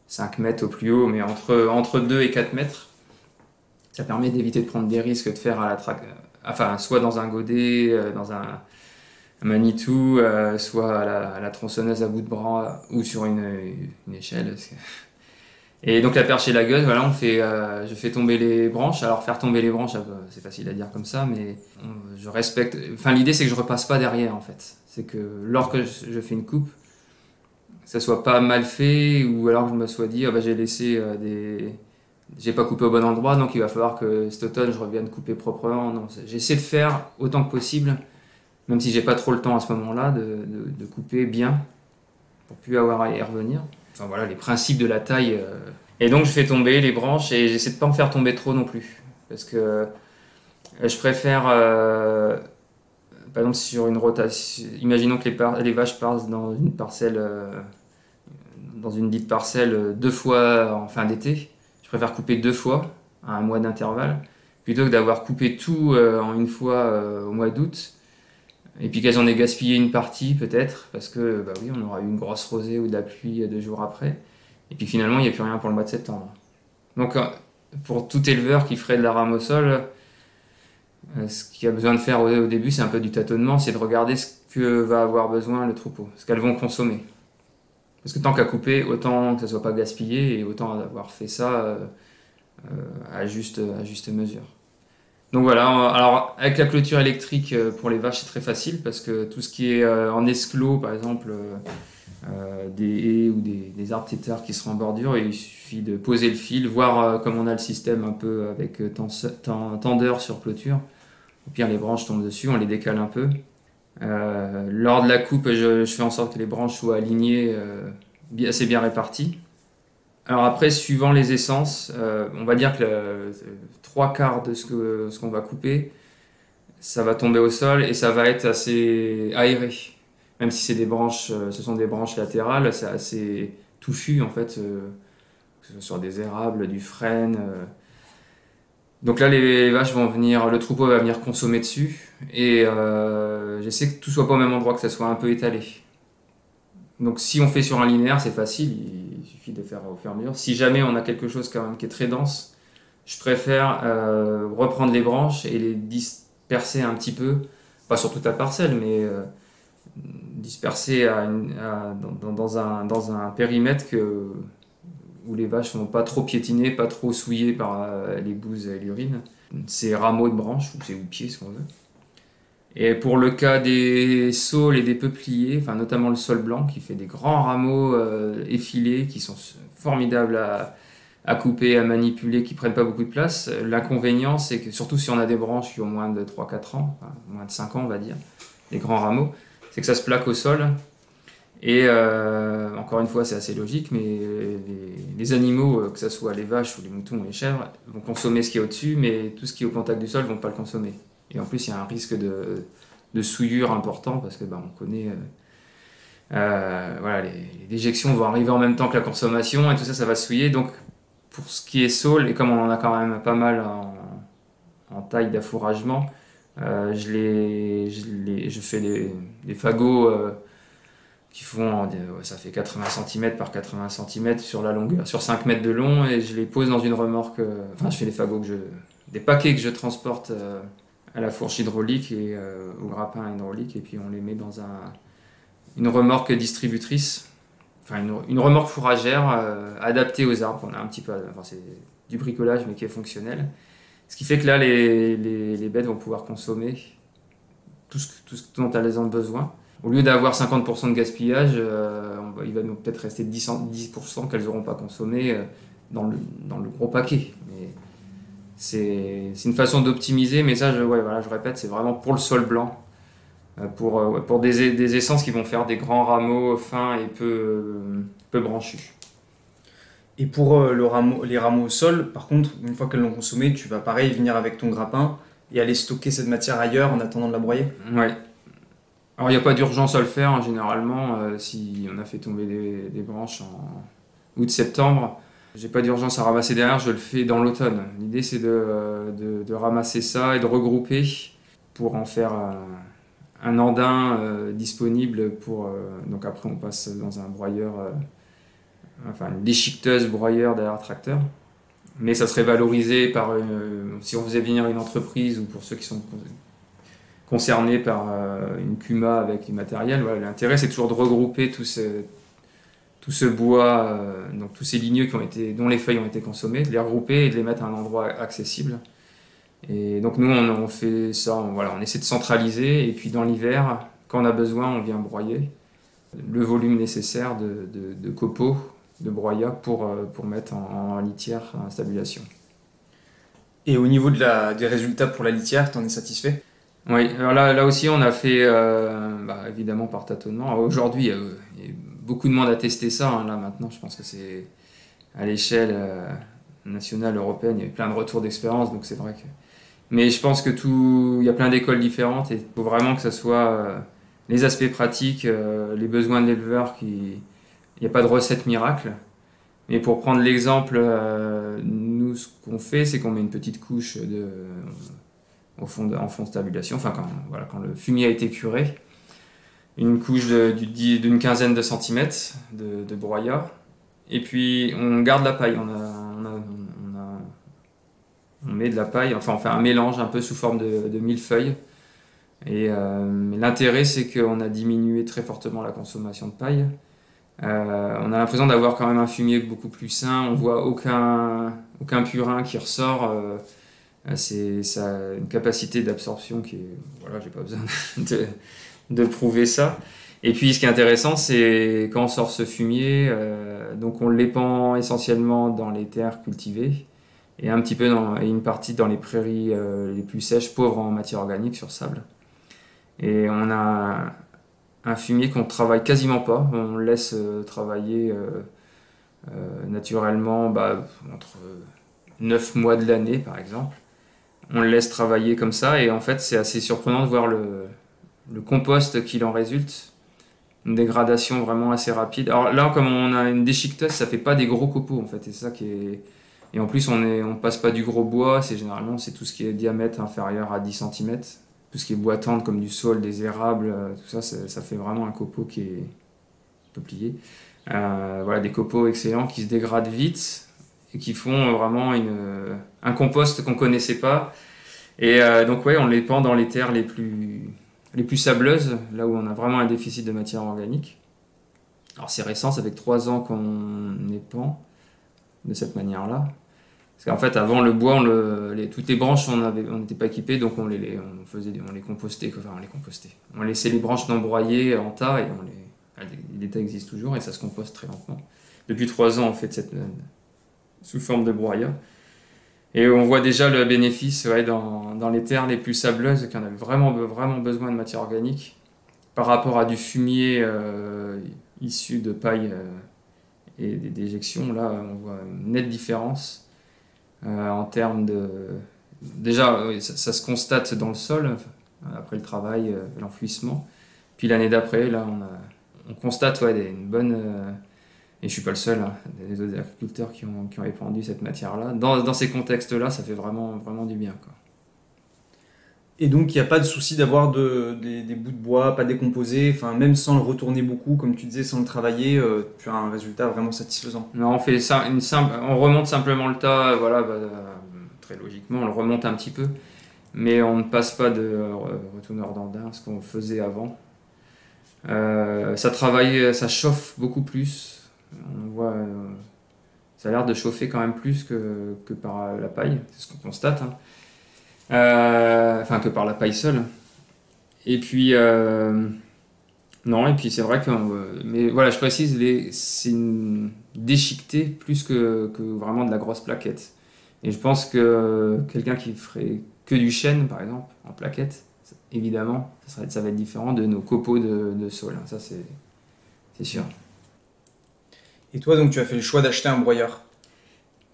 5 mètres au plus haut, mais entre 2 et 4 mètres. Ça permet d'éviter de prendre des risques de faire à la traque, enfin, soit dans un godet, dans un Manitou, soit à la tronçonneuse à bout de bras ou sur une échelle. Et donc la perche et la gueule, voilà, je fais tomber les branches. Alors faire tomber les branches, c'est facile à dire comme ça, mais je respecte. Enfin, l'idée c'est que je repasse pas derrière en fait. C'est que lorsque je fais une coupe, que ça soit pas mal fait ou alors que je me sois dit, j'ai pas coupé au bon endroit, donc il va falloir que cet automne je revienne couper proprement. Non, j'essaie de faire autant que possible, même si j'ai pas trop le temps à ce moment-là, de couper bien pour plus avoir à y revenir. Enfin voilà, les principes de la taille. Et donc je fais tomber les branches et j'essaie de pas en faire tomber trop non plus. Parce que je préfère, par exemple sur une rotation, imaginons que les vaches passent dans une parcelle, dans une dite parcelle 2 fois en fin d'été. Je préfère couper 2 fois à un mois d'intervalle, plutôt que d'avoir coupé tout en une fois au mois d'août. Et puis qu'elles en aient gaspillé une partie peut-être, parce que bah oui, on aura eu une grosse rosée ou de la pluie 2 jours après. Et puis finalement, il n'y a plus rien pour le mois de septembre. Donc pour tout éleveur qui ferait de la rame au sol, ce qu'il a besoin de faire au début, c'est un peu du tâtonnement, c'est de regarder ce que va avoir besoin le troupeau, ce qu'elles vont consommer. Parce que tant qu'à couper, autant que ça ne soit pas gaspillé et autant avoir fait ça à juste mesure. Donc voilà, alors avec la clôture électrique pour les vaches c'est très facile parce que tout ce qui est en esclos par exemple, des haies ou des arbres têtards qui seront en bordure, il suffit de poser le fil, voir comme on a le système un peu avec tendeur sur clôture. Au pire les branches tombent dessus, on les décale un peu. Lors de la coupe je fais en sorte que les branches soient alignées, assez bien réparties. Alors après, suivant les essences, on va dire que 3/4 de ce qu'on va couper, ça va tomber au sol et ça va être assez aéré. Même si c'est des branches, ce sont des branches latérales, c'est assez touffu en fait, que ce soit sur des érables, du frêne. Donc là, les vaches vont venir, le troupeau va venir consommer dessus et j'essaie que tout soit pas au même endroit, que ça soit un peu étalé. Donc si on fait sur un linéaire, c'est facile, il suffit de faire au fur et à mesure. Si jamais on a quelque chose quand même qui est très dense, je préfère reprendre les branches et les disperser un petit peu, pas sur toute la parcelle, mais disperser dans un périmètre où les vaches ne vont pas trop piétiner, pas trop souillées par les bouses et l'urine. Ces rameaux de branches, ou ces pieds, ce qu'on veut. Et pour le cas des saules et des peupliers, enfin notamment le saule blanc qui fait des grands rameaux effilés qui sont formidables à couper, à manipuler, qui prennent pas beaucoup de place. L'inconvénient, c'est que surtout si on a des branches qui ont moins de 3-4 ans, enfin, moins de 5 ans on va dire, les grands rameaux, c'est que ça se plaque au sol. Et encore une fois, c'est assez logique, mais les animaux, que ce soit les vaches ou les moutons ou les chèvres, vont consommer ce qui est au-dessus, mais tout ce qui est au contact du sol ne vont pas le consommer. Et en plus, il y a un risque de souillure important parce que on connaît, voilà, les déjections vont arriver en même temps que la consommation et tout ça, ça va souiller. Donc, pour ce qui est saule, et comme on en a quand même pas mal en taille d'affouragement, je fais des fagots qui font, ça fait 80 cm par 80 cm sur la longueur, sur 5 mètres de long, et je les pose dans une remorque. Enfin, je fais des fagots des paquets que je transporte à la fourche hydraulique et au grappin hydraulique, et puis on les met dans une remorque distributrice, enfin une remorque fourragère adaptée aux arbres. On a un petit peu, enfin c'est du bricolage mais qui est fonctionnel, ce qui fait que là les bêtes vont pouvoir consommer tout ce dont elles ont besoin. Au lieu d'avoir 50% de gaspillage, il va donc peut-être rester 10% qu'elles n'auront pas consommé dans le gros paquet. Mais c'est une façon d'optimiser, mais ça, je répète, c'est vraiment pour le sol blanc, pour des essences qui vont faire des grands rameaux fins et peu branchus. Et pour les rameaux au sol, par contre, une fois qu'elles l'ont consommé, tu vas pareil venir avec ton grappin et aller stocker cette matière ailleurs en attendant de la broyer. Ouais. Alors il n'y a pas d'urgence à le faire, hein, généralement, si on a fait tomber des branches en août-septembre. J'ai pas d'urgence à ramasser derrière, je le fais dans l'automne. L'idée c'est de ramasser ça et de regrouper pour en faire un andin disponible pour... donc après on passe dans un broyeur, enfin une déchiqueteuse broyeur derrière tracteur. Mais ça serait valorisé par, si on faisait venir une entreprise ou pour ceux qui sont concernés par une CUMA avec du matériel. Voilà, l'intérêt c'est toujours de regrouper tout ce bois, donc tous ces ligneux dont les feuilles ont été consommées, de les regrouper et de les mettre à un endroit accessible. Et donc nous on fait ça, on essaie de centraliser et puis dans l'hiver, quand on a besoin, on vient broyer le volume nécessaire de copeaux de broyat pour mettre en litière en stabilisation. Et au niveau des résultats pour la litière, t'en es satisfait? Oui, alors là aussi on a fait, évidemment par tâtonnement. Aujourd'hui, il y a beaucoup de monde à tester ça. Hein. Là maintenant, je pense que c'est à l'échelle nationale, européenne, il y a eu plein de retours d'expérience, donc c'est vrai que... Mais je pense que il y a plein d'écoles différentes et il faut vraiment que ça soit les aspects pratiques, les besoins de l'éleveur Il n'y a pas de recette miracle. Mais pour prendre l'exemple, nous, ce qu'on fait, c'est qu'on met une petite couche en fond de stabilisation, enfin quand le fumier a été curé, une couche d'une quinzaine de centimètres de broyat, et puis on garde la paille. On met de la paille, enfin on fait un mélange un peu sous forme de millefeuille. Et l'intérêt, c'est qu'on a diminué très fortement la consommation de paille. On a l'impression d'avoir quand même un fumier beaucoup plus sain. On voit aucun purin qui ressort. Ça a une capacité d'absorption qui est... Voilà, j'ai pas besoin de prouver ça. Et puis, ce qui est intéressant, c'est quand on sort ce fumier, donc on l'épand essentiellement dans les terres cultivées et un petit peu et une partie dans les prairies les plus sèches, pauvres en matière organique sur sable. Et on a un fumier qu'on travaille quasiment pas. On le laisse travailler naturellement entre 9 mois de l'année, par exemple. On le laisse travailler comme ça et en fait, c'est assez surprenant de voir le compost qu'il en résulte. Une dégradation vraiment assez rapide. Alors là, comme on a une déchiqueteuse, ça fait pas des gros copeaux en fait. Et c'est ça qui est... Et en plus, on passe pas du gros bois. Généralement, c'est tout ce qui est diamètre inférieur à 10 cm. Tout ce qui est bois tendre comme du saule, des érables, tout ça, ça fait vraiment un copeau qui est peuplier. Voilà, des copeaux excellents qui se dégradent vite et qui font vraiment un compost qu'on connaissait pas. Et donc ouais, on les pend dans les terres les plus sableuses, là où on a vraiment un déficit de matière organique. Alors c'est récent, ça fait que 3 ans qu'on épand de cette manière-là. Parce qu'en fait, avant le bois, toutes les branches, on n'était pas équipés, donc on les compostait. Enfin, on les compostait. On laissait les branches d'embroyer en tas et les tas existent toujours et ça se composte très lentement. Depuis 3 ans, on fait sous forme de broyat. Et on voit déjà le bénéfice dans les terres les plus sableuses qui en avaient vraiment, vraiment besoin de matière organique par rapport à du fumier issu de paille et des déjections. Là, on voit une nette différence. En termes de... Déjà, ça se constate dans le sol, après le travail, l'enfouissement. Puis l'année d'après, là, on constate une bonne... et je suis pas le seul, hein, des autres agriculteurs qui ont épandu cette matière-là. Dans ces contextes-là, ça fait vraiment, vraiment du bien, quoi. Et donc, il n'y a pas de souci d'avoir des bouts de bois pas décomposés, enfin, même sans le retourner beaucoup, comme tu disais, sans le travailler, tu as un résultat vraiment satisfaisant. Non, on fait ça, on remonte simplement le tas, voilà, très logiquement, on le remonte un petit peu, mais on ne passe pas de retourneur d'andin, ce qu'on faisait avant. Ça chauffe beaucoup plus. On voit, ça a l'air de chauffer quand même plus que par la paille, c'est ce qu'on constate, hein. Que par la paille seule. Et puis non, et puis c'est vrai que mais voilà, je précise, c'est une déchiquetée plus que vraiment de la grosse plaquette. Et je pense que quelqu'un qui ferait que du chêne, par exemple, en plaquette, évidemment, ça va être différent de nos copeaux de saule. Ça, c'est sûr. Et toi, donc, tu as fait le choix d'acheter un broyeur?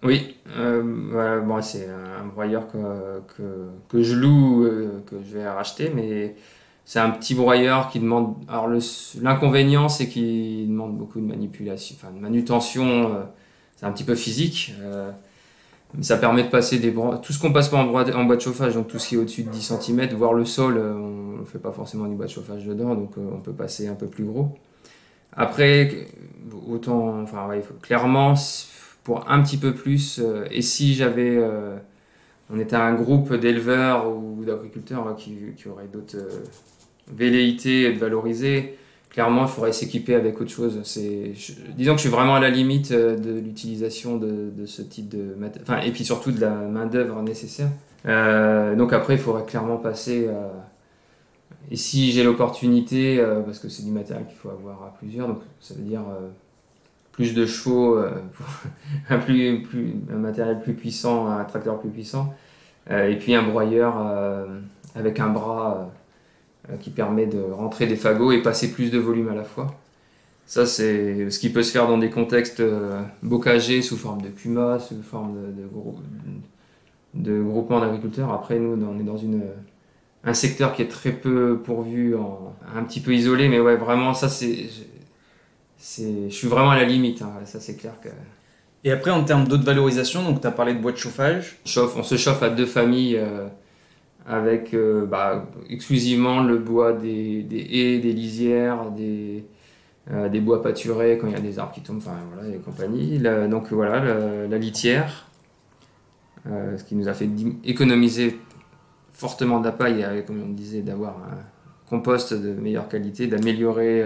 Oui, voilà, bon, c'est un broyeur que je loue, que je vais racheter, mais c'est un petit broyeur qui demande... Alors l'inconvénient, c'est qu'il demande beaucoup de manipulation, enfin de manutention, c'est un petit peu physique. Ça permet de passer tout ce qu'on passe pas en bois de chauffage, donc tout ce qui est au-dessus de 10 cm, voire le sol, on ne fait pas forcément du bois de chauffage dedans, donc on peut passer un peu plus gros. Après, clairement, pour un petit peu plus, et si on était un groupe d'éleveurs ou d'agriculteurs qui auraient d'autres velléités de valoriser, clairement, il faudrait s'équiper avec autre chose. Disons que je suis vraiment à la limite de l'utilisation de ce type de matériel, et puis surtout de la main-d'œuvre nécessaire. Donc après, il faudrait clairement passer. Et si j'ai l'opportunité, parce que c'est du matériel qu'il faut avoir à plusieurs, donc ça veut dire plus de chevaux, un matériel plus puissant, un tracteur plus puissant, et puis un broyeur avec un bras. Qui permet de rentrer des fagots et passer plus de volume à la fois. Ça, c'est ce qui peut se faire dans des contextes bocagés sous forme de pumas, sous forme de groupements d'agriculteurs. Après, nous, on est dans un secteur qui est très peu pourvu, un petit peu isolé, mais ouais, vraiment, ça, je suis vraiment à la limite. Hein. Ça, c'est clair que... Et après, en termes d'autres valorisations, donc tu as parlé de bois de chauffage. On se chauffe à 2 familles avec exclusivement le bois des haies, des lisières, des bois pâturés quand il y a des arbres qui tombent, et compagnie. Donc voilà, la litière, ce qui nous a fait économiser fortement de la paille, et comme on disait, d'avoir un compost de meilleure qualité, d'améliorer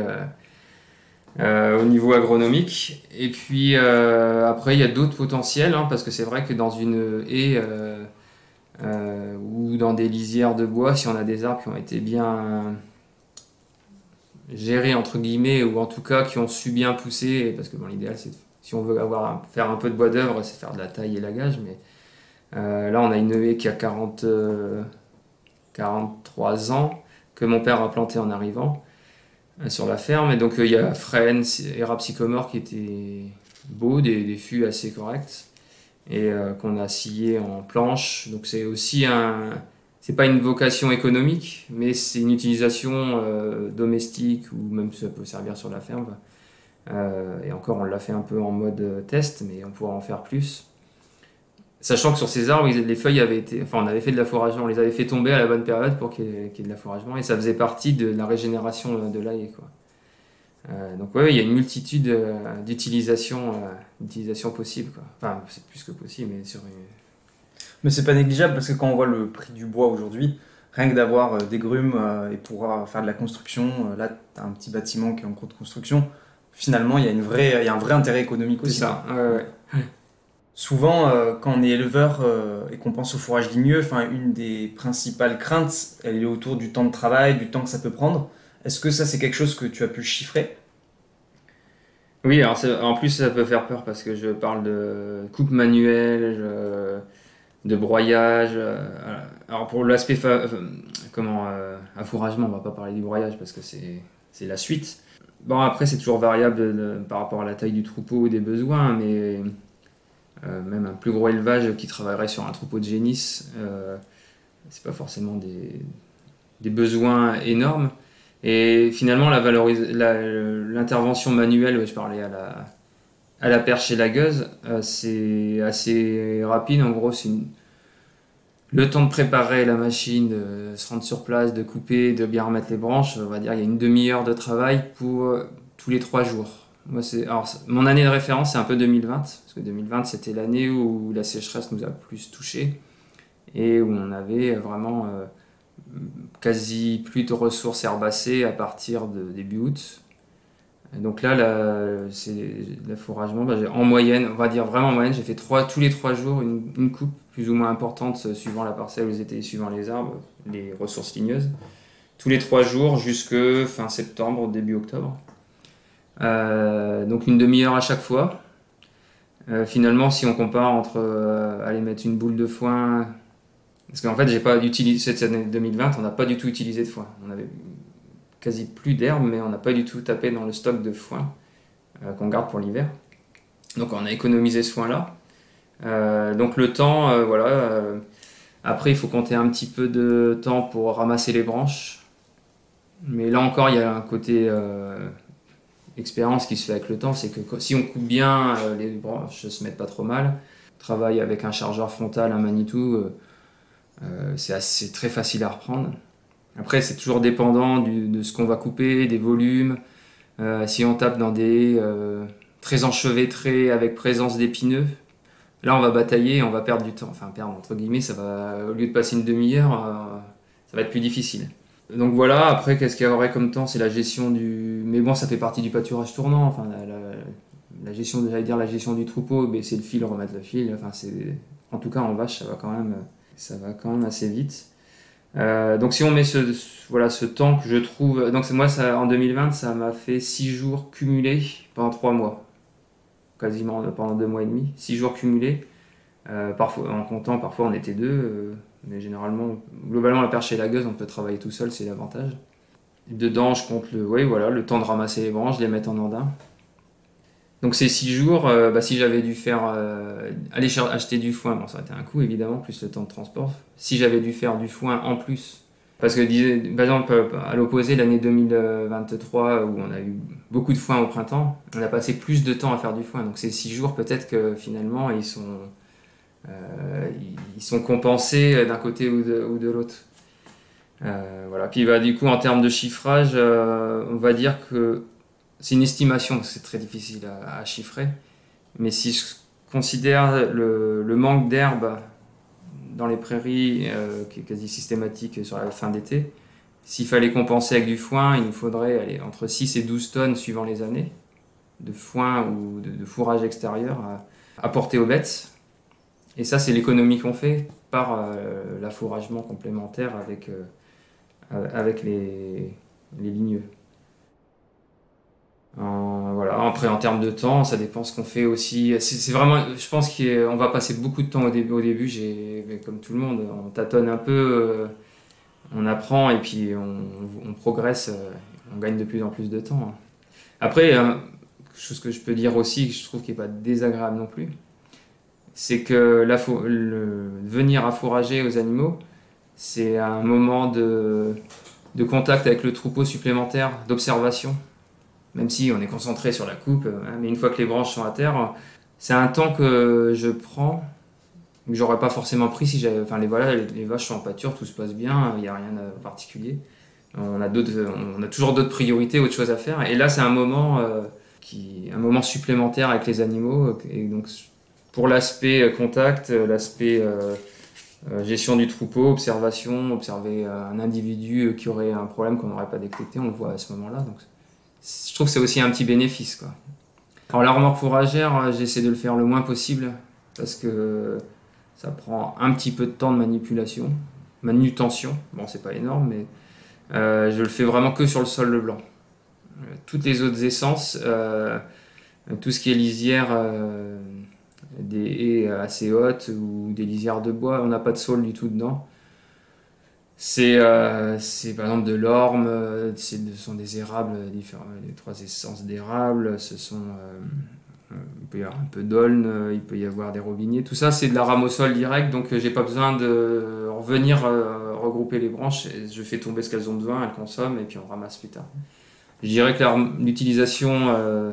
au niveau agronomique. Et puis après, il y a d'autres potentiels, parce que c'est vrai que dans une haie... ou dans des lisières de bois, si on a des arbres qui ont été bien gérés entre guillemets, ou en tout cas qui ont su bien pousser, parce que l'idéal c'est, si on veut faire un peu de bois d'œuvre, c'est faire de la taille et l'agage, mais là on a une haie qui a 43 ans, que mon père a planté en arrivant sur la ferme, et donc il y a frêne, érable sycomore qui étaient beaux, des fûts assez corrects, et qu'on a scié en planche. Donc c'est aussi c'est pas une vocation économique, mais c'est une utilisation domestique, ou même ça peut servir sur la ferme. Et encore, on l'a fait un peu en mode test, mais on pourra en faire plus. Sachant que sur ces arbres, les feuilles on avait fait de l'affouragement, on les avait fait tomber à la bonne période pour qu'il y ait de l'affouragement, et ça faisait partie de la régénération de la haie, quoi. Donc ouais, il y a une multitude d'utilisations possibles, quoi. Enfin, c'est plus que possible, mais c'est pas négligeable, parce que quand on voit le prix du bois aujourd'hui, rien que d'avoir des grumes et pouvoir faire de la construction, là tu as un petit bâtiment qui est en cours de construction, finalement il y a un vrai intérêt économique aussi. C'est ça, ouais. Souvent, quand on est éleveur et qu'on pense au fourrage ligneux, une des principales craintes, elle est autour du temps de travail, du temps que ça peut prendre. Est-ce que ça, c'est quelque chose que tu as pu chiffrer ? Oui, alors en plus ça peut faire peur, parce que je parle de coupe manuelle, de broyage. Alors pour l'aspect affouragement, on va pas parler du broyage parce que c'est la suite. Bon, après c'est toujours variable par rapport à la taille du troupeau ou des besoins, mais même un plus gros élevage qui travaillerait sur un troupeau de génisses, c'est pas forcément des besoins énormes. Et finalement, l'intervention manuelle, je parlais à la perche et la gueuse, c'est assez rapide. En gros, le temps de préparer la machine, de se rendre sur place, de couper, de bien remettre les branches, on va dire il y a une demi-heure de travail pour tous les 3 jours. Mon année de référence, c'est un peu 2020, parce que 2020, c'était l'année où la sécheresse nous a plus touchés, et où on avait vraiment quasi plus de ressources herbacées à partir de début août. Et donc là, c'est l'affouragement. En moyenne, on va dire vraiment en moyenne, j'ai fait tous les 3 jours une coupe plus ou moins importante suivant la parcelle où j'étais, suivant les arbres, les ressources ligneuses. Tous les 3 jours jusque fin septembre, début octobre. Donc une demi-heure à chaque fois. Finalement, si on compare entre aller mettre une boule de foin, parce qu'en fait, j'ai pas utilisé cette année 2020, on n'a pas du tout utilisé de foin. On avait quasi plus d'herbe, mais on n'a pas du tout tapé dans le stock de foin qu'on garde pour l'hiver. Donc on a économisé ce foin-là. Donc le temps, après, il faut compter un petit peu de temps pour ramasser les branches. Mais là encore, il y a un côté expérience qui se fait avec le temps, c'est que si on coupe bien, les branches se mettent pas trop mal. travaille avec un chargeur frontal, un Manitou, c'est très facile à reprendre. Après, c'est toujours dépendant de ce qu'on va couper, des volumes. Si on tape dans des très enchevêtrés avec présence d'épineux, là on va batailler, on va perdre du temps. Enfin, perdre entre guillemets, au lieu de passer une demi-heure, ça va être plus difficile. Donc voilà, après, qu'est-ce qu'il y aurait comme temps? C'est la gestion du... Mais bon, ça fait partie du pâturage tournant. Enfin, la gestion, j'allais dire la gestion du troupeau, baisser le fil, remettre le fil. Enfin, en tout cas, en vache, ça va quand même assez vite. Donc si on met ce temps que je trouve... Donc moi, en 2020, ça m'a fait 6 jours cumulés pendant 3 mois. Quasiment pendant 2 mois et demi. 6 jours cumulés. Parfois, en comptant, parfois on était 2. Mais globalement, la perche et la gueuse, on peut travailler tout seul, c'est l'avantage. Dedans, je compte le temps de ramasser les branches, de les mettre en andin. Donc ces 6 jours, si j'avais dû aller acheter du foin, bon, ça aurait été un coût évidemment, plus le temps de transport. Si j'avais dû faire du foin en plus, parce que par exemple, à l'opposé, l'année 2023, où on a eu beaucoup de foin au printemps, on a passé plus de temps à faire du foin. Donc ces 6 jours, peut-être que finalement, ils sont compensés d'un côté ou de l'autre. Voilà. Puis du coup, en termes de chiffrage, on va dire que c'est une estimation, c'est très difficile à chiffrer. Mais si je considère le manque d'herbe dans les prairies, qui est quasi systématique sur la fin d'été, s'il fallait compenser avec du foin, il nous faudrait aller entre 6 et 12 tonnes suivant les années de foin ou de fourrage extérieur à porter aux bêtes. Et ça, c'est l'économie qu'on fait par l'affouragement complémentaire avec les ligneux. Voilà. Après, en termes de temps, ça dépend ce qu'on fait aussi. C'est vraiment, je pense qu'on va passer beaucoup de temps au début. Comme tout le monde, on tâtonne un peu, on apprend et puis on progresse, on gagne de plus en plus de temps. Après, quelque chose que je peux dire aussi, que je trouve qui n'est pas désagréable non plus, c'est que venir affourager aux animaux, c'est un moment de contact avec le troupeau supplémentaire, d'observation. Même si on est concentré sur la coupe, mais une fois que les branches sont à terre, c'est un temps que je prends, que j'aurais pas forcément pris si j'avais... Enfin, les vaches sont en pâture, tout se passe bien, il n'y a rien de particulier. On a toujours d'autres priorités, autres choses à faire. Et là, c'est un moment supplémentaire avec les animaux. Et donc, pour l'aspect contact, l'aspect gestion du troupeau, observer un individu qui aurait un problème qu'on n'aurait pas détecté, on le voit à ce moment-là. Donc, je trouve que c'est aussi un petit bénéfice, quoi. Alors la remorque fourragère, j'essaie de le faire le moins possible parce que ça prend un petit peu de temps de manutention. Bon, c'est pas énorme, mais je le fais vraiment que sur le sol blanc. Toutes les autres essences, tout ce qui est lisière, des haies assez hautes ou des lisières de bois, on n'a pas de saule du tout dedans. C'est par exemple de l'orme, ce sont des érables, les 3 essences d'érable, il peut y avoir un peu d'aulne, il peut y avoir des robiniers, tout ça c'est de la rame au sol direct, donc j'ai pas besoin de revenir regrouper les branches, je fais tomber ce qu'elles ont besoin, elles consomment et puis on ramasse plus tard. Je dirais que l'utilisation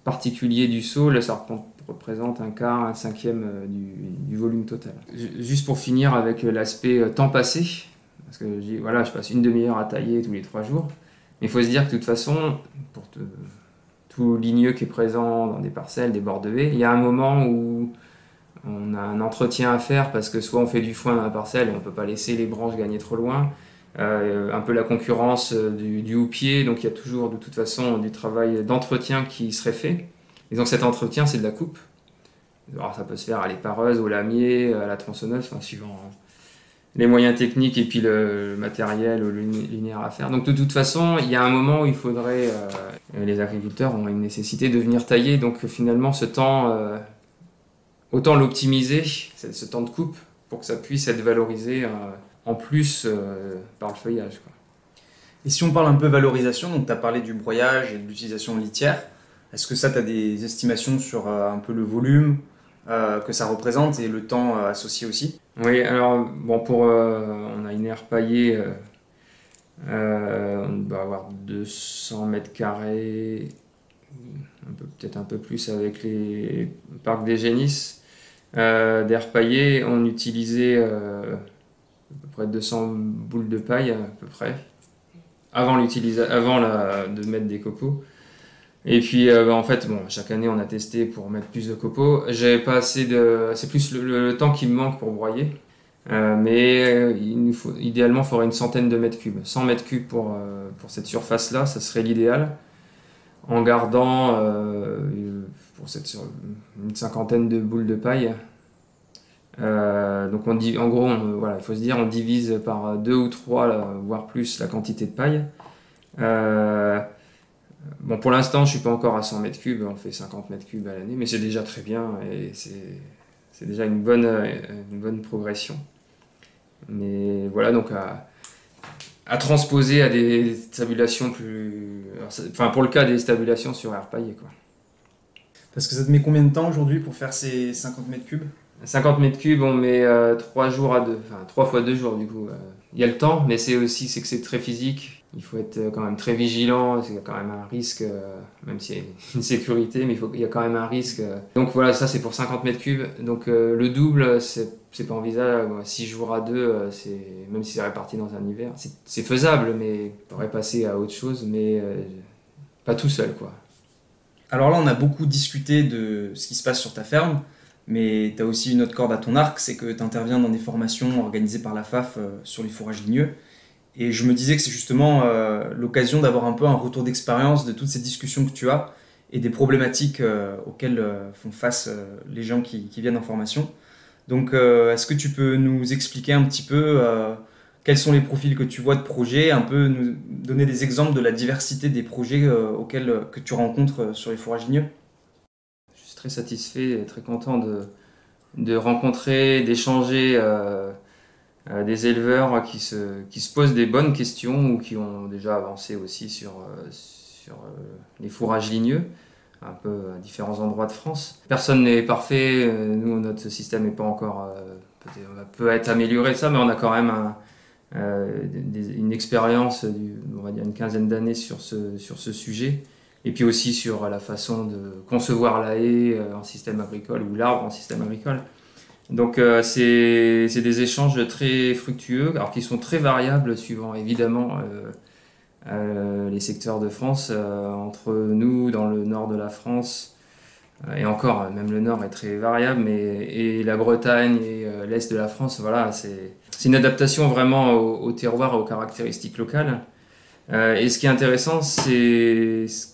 particulier du saule, ça représente un quart, un cinquième du volume total. Juste pour finir avec l'aspect temps passé, parce que je passe une demi-heure à tailler tous les 3 jours. Mais il faut se dire que de toute façon, pour tout ligneux qui est présent dans des parcelles, des bords de haies, il y a un moment où on a un entretien à faire parce que soit on fait du foin dans la parcelle et on ne peut pas laisser les branches gagner trop loin, un peu la concurrence du houppier, donc il y a toujours de toute façon du travail d'entretien qui serait fait. Et donc cet entretien, c'est de la coupe. Alors ça peut se faire à l'épareuse, au lamier, à la tronçonneuse, suivant les moyens techniques et puis le matériel linéaire à faire. Donc de toute façon, il y a un moment où il faudrait... les agriculteurs ont une nécessité de venir tailler, donc finalement ce temps, autant l'optimiser, ce temps de coupe, pour que ça puisse être valorisé en plus par le feuillage, quoi. Et si on parle un peu valorisation, donc tu as parlé du broyage et de l'utilisation de litière, est-ce que ça, tu as des estimations sur un peu le volume que ça représente et le temps associé aussi? Oui, alors bon, on a une aire paillée, on doit avoir 200 mètres carrés, peut-être un peu plus avec les parcs des génisses. d'air paillé, on utilisait à peu près 200 boules de paille à peu près avant de mettre des copeaux. Et puis en fait, bon, chaque année on a testé pour mettre plus de copeaux. J'avais pas assez c'est plus le temps qui me manque pour broyer. Idéalement, il faudrait une centaine de mètres cubes. 100 mètres cubes pour cette surface-là, ça serait l'idéal. En gardant une cinquantaine de boules de paille. Donc en gros, voilà, il faut se dire, on divise par 2 ou 3, voire plus, la quantité de paille. Bon, pour l'instant, je suis pas encore à 100 mètres cubes, on fait 50 mètres cubes à l'année, mais c'est déjà très bien et c'est déjà une bonne progression. Mais voilà, donc à transposer à des stabulations enfin, pour le cas des stabulations sur air paillé, quoi. Parce que ça te met combien de temps aujourd'hui pour faire ces 50 mètres cubes? 50 mètres cubes, on met 3 jours enfin 3 fois 2 jours du coup. Il y a le temps, mais c'est que c'est très physique. Il faut être quand même très vigilant, il y a quand même un risque, même s'il y a une sécurité, mais il y a quand même un risque. Donc voilà, ça c'est pour 50 mètres cubes. Donc le double, c'est pas envisageable. 6 jours à 2, même si c'est réparti dans un hiver, c'est faisable, mais on pourrait passer à autre chose, mais pas tout seul, quoi. Alors là, on a beaucoup discuté de ce qui se passe sur ta ferme, mais tu as aussi une autre corde à ton arc, c'est que tu interviens dans des formations organisées par la FAF sur les fourrages ligneux. Et je me disais que c'est justement l'occasion d'avoir un peu un retour d'expérience de toutes ces discussions que tu as et des problématiques auxquelles font face les gens qui viennent en formation. Donc, est-ce que tu peux nous expliquer un petit peu quels sont les profils que tu vois de projets, un peu nous donner des exemples de la diversité des projets que tu rencontres sur les fourrages ligneux? Je suis très satisfait et très content de rencontrer, d'échanger des éleveurs qui se posent des bonnes questions ou qui ont déjà avancé aussi sur les fourrages ligneux, un peu à différents endroits de France. Personne n'est parfait, nous notre système n'est pas encore, peut être amélioré ça, mais on a quand même une expérience, on va dire une quinzaine d'années sur ce sujet, et puis aussi sur la façon de concevoir la haie en système agricole ou l'arbre en système agricole. Donc c'est des échanges très fructueux, alors qui sont très variables suivant évidemment les secteurs de France. Entre nous, dans le nord de la France, et encore, même le nord est très variable, et la Bretagne et l'est de la France, voilà, c'est une adaptation vraiment au terroir, aux caractéristiques locales. Et ce qui est intéressant, c'est ce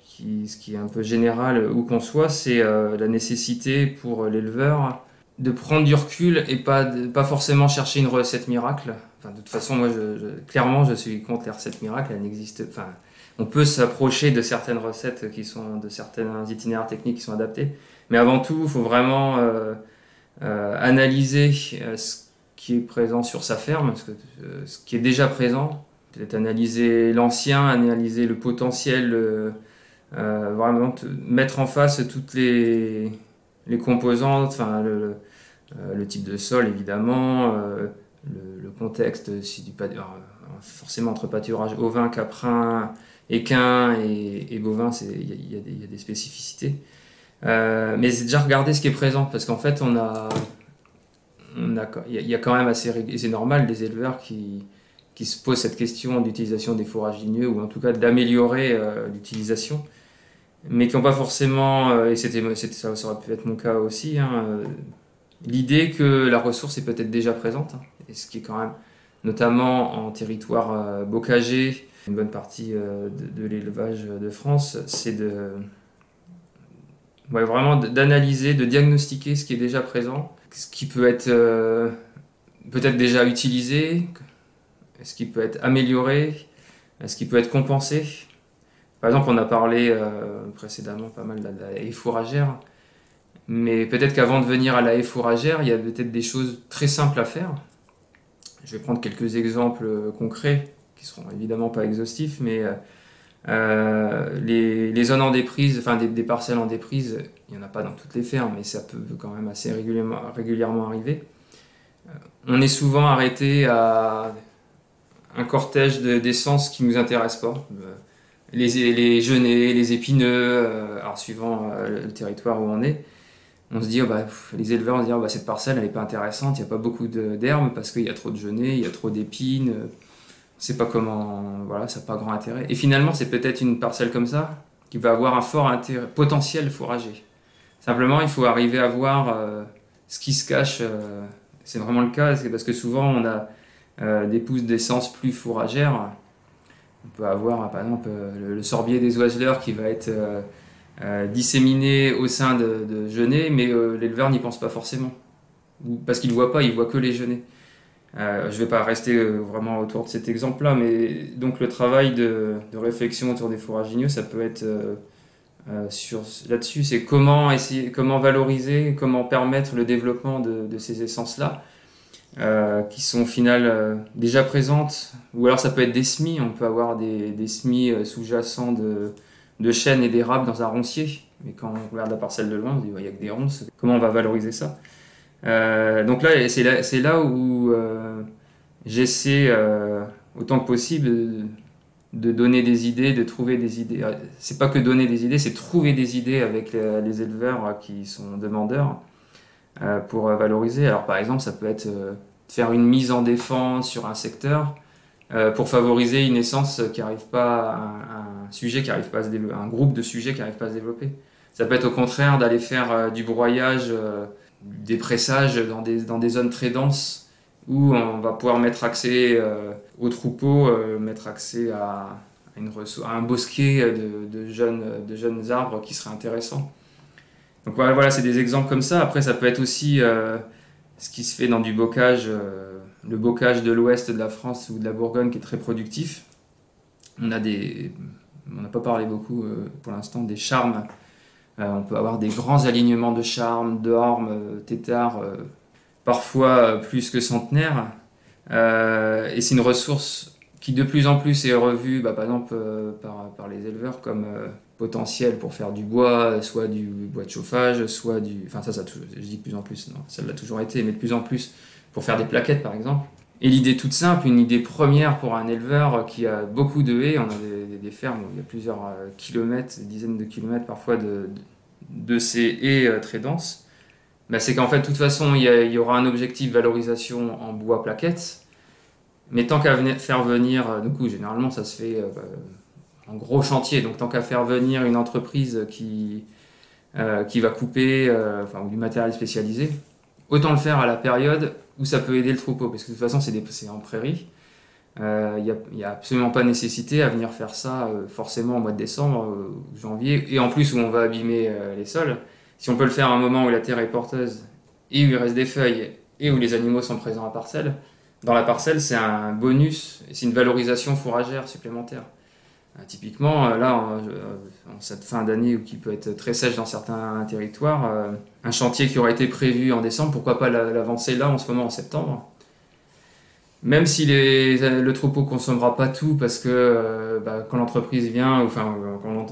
qui est un peu général où qu'on soit, c'est la nécessité pour l'éleveur de prendre du recul et pas forcément chercher une recette miracle. Enfin, de toute façon, moi, clairement, je suis contre les recettes miracles. Elles n'existent. Enfin, on peut s'approcher de certaines recettes de certains itinéraires techniques qui sont adaptés. Mais avant tout, il faut vraiment analyser ce qui est présent sur sa ferme, ce qui est déjà présent. Peut-être analyser l'ancien, analyser le potentiel, vraiment mettre en face toutes les composantes, enfin le type de sol évidemment, le contexte, forcément entre pâturage ovin, caprin, équin et bovin, il y a des spécificités. Mais c'est déjà regarder ce qui est présent, parce qu'en fait il y a quand même et c'est normal, des éleveurs qui se posent cette question d'utilisation des fourrages ligneux, ou en tout cas d'améliorer l'utilisation, mais qui n'ont pas forcément, et ça aurait pu être mon cas aussi, l'idée que la ressource est peut-être déjà présente, et ce qui est quand même, notamment en territoire bocager, une bonne partie de l'élevage de France, c'est vraiment d'analyser, de diagnostiquer ce qui est déjà présent, ce qui peut être peut-être déjà utilisé, ce qui peut être amélioré, ce qui peut être compensé. Par exemple, on a parlé précédemment pas mal de la haie fourragère, mais peut-être qu'avant de venir à la haie fourragère, il y a peut-être des choses très simples à faire. Je vais prendre quelques exemples concrets, qui seront évidemment pas exhaustifs, mais les zones en déprise, enfin des parcelles en déprise, il n'y en a pas dans toutes les fermes, mais ça peut quand même assez régulièrement arriver. On est souvent arrêté à un cortège d'essences qui ne nous intéressent pas. Les genêts, les épineux, alors suivant le territoire où on est. on se dit, les éleveurs vont se dire, cette parcelle, elle n'est pas intéressante, il n'y a pas beaucoup d'herbes parce qu'il y a trop de genêts, il y a trop d'épines, on ne sait pas comment, voilà, ça n'a pas grand intérêt. Et finalement, c'est peut-être une parcelle comme ça qui va avoir un fort potentiel fourrager. Simplement, il faut arriver à voir ce qui se cache. C'est vraiment le cas, c'est parce que souvent, on a des pousses d'essence plus fourragères. On peut avoir, par exemple, le sorbier des oiseleurs qui va être disséminé au sein de genêts, mais l'éleveur n'y pense pas forcément. Parce qu'il ne voit pas, il voit que les genêts. Je ne vais pas rester vraiment autour de cet exemple-là, mais donc le travail de réflexion autour des fourragineux, ça peut être là-dessus, c'est comment valoriser, comment permettre le développement de ces essences-là, qui sont au final déjà présentes, ou alors ça peut être des semis, on peut avoir des semis sous-jacents de chênes et d'érables dans un roncier, mais quand on regarde la parcelle de loin, on se dit il n'y a que des ronces, comment on va valoriser ça? Donc là, c'est là où j'essaie autant que possible de donner des idées, de trouver des idées. C'est pas que donner des idées, c'est trouver des idées avec les éleveurs qui sont demandeurs pour valoriser. Alors par exemple, ça peut être faire une mise en défense sur un secteur pour favoriser une essence qui arrive pas, un sujet qui arrive pas à se développer, un groupe de sujets qui arrive pas à se développer. Ça peut être au contraire d'aller faire du broyage, des pressages dans des zones très denses où on va pouvoir mettre accès aux troupeaux, mettre accès à un bosquet de jeunes arbres qui serait intéressant. Donc voilà, c'est des exemples comme ça. Après, ça peut être aussi ce qui se fait dans du bocage, le bocage de l'ouest de la France ou de la Bourgogne qui est très productif. On n'a pas parlé beaucoup pour l'instant des charmes. On peut avoir des grands alignements de charmes, d'ormes, têtards, parfois plus que centenaires. Et c'est une ressource qui de plus en plus est revue, par exemple, par les éleveurs comme potentiel pour faire du bois, soit du bois de chauffage, soit du... Enfin je dis de plus en plus, non, ça l'a toujours été, mais de plus en plus pour faire des plaquettes par exemple. Et l'idée toute simple, une idée première pour un éleveur qui a beaucoup de haies, on a des fermes où il y a plusieurs kilomètres, des dizaines de kilomètres parfois de ces haies très denses, c'est qu'en fait de toute façon il y aura un objectif de valorisation en bois plaquettes, mais tant qu'à faire venir, du coup généralement ça se fait en gros chantier, donc tant qu'à faire venir une entreprise qui va couper ou du matériel spécialisé, autant le faire à la période où ça peut aider le troupeau, parce que de toute façon c'est en prairie. Il n'y a absolument pas nécessité à venir faire ça forcément au mois de décembre, janvier, et en plus où on va abîmer les sols. Si on peut le faire à un moment où la terre est porteuse et où il reste des feuilles et où les animaux sont présents dans la parcelle, c'est un bonus, c'est une valorisation fourragère supplémentaire. Typiquement, là, en cette fin d'année qui peut être très sèche dans certains territoires, un chantier qui aurait été prévu en décembre, pourquoi pas l'avancer là en ce moment en septembre? Même si le troupeau ne consommera pas tout, parce que quand l'entreprise vient, quand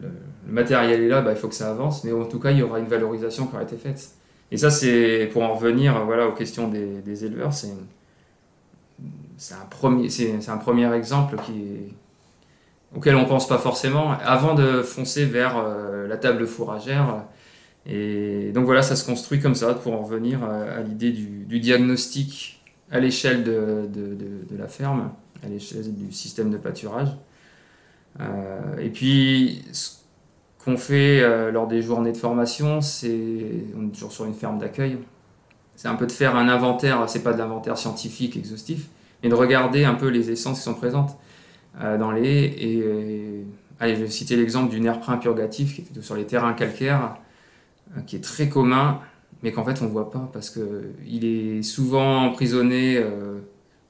le matériel est là, il faut que ça avance, mais en tout cas, il y aura une valorisation qui aura été faite. Et ça, c'est pour en revenir aux questions des éleveurs, c'est un premier exemple auquel on ne pense pas forcément, avant de foncer vers la table fourragère. Et donc voilà, ça se construit comme ça, pour en revenir à l'idée du diagnostic à l'échelle de la ferme, à l'échelle du système de pâturage. Et puis, ce qu'on fait lors des journées de formation, on est toujours sur une ferme d'accueil, c'est un peu de faire un inventaire, c'est pas de l'inventaire scientifique exhaustif, mais de regarder un peu les essences qui sont présentes dans les haies. Allez, je vais citer l'exemple du nerprin purgatif qui est plutôt sur les terrains calcaires, qui est très commun, mais qu'en fait on ne voit pas parce qu'il est souvent emprisonné,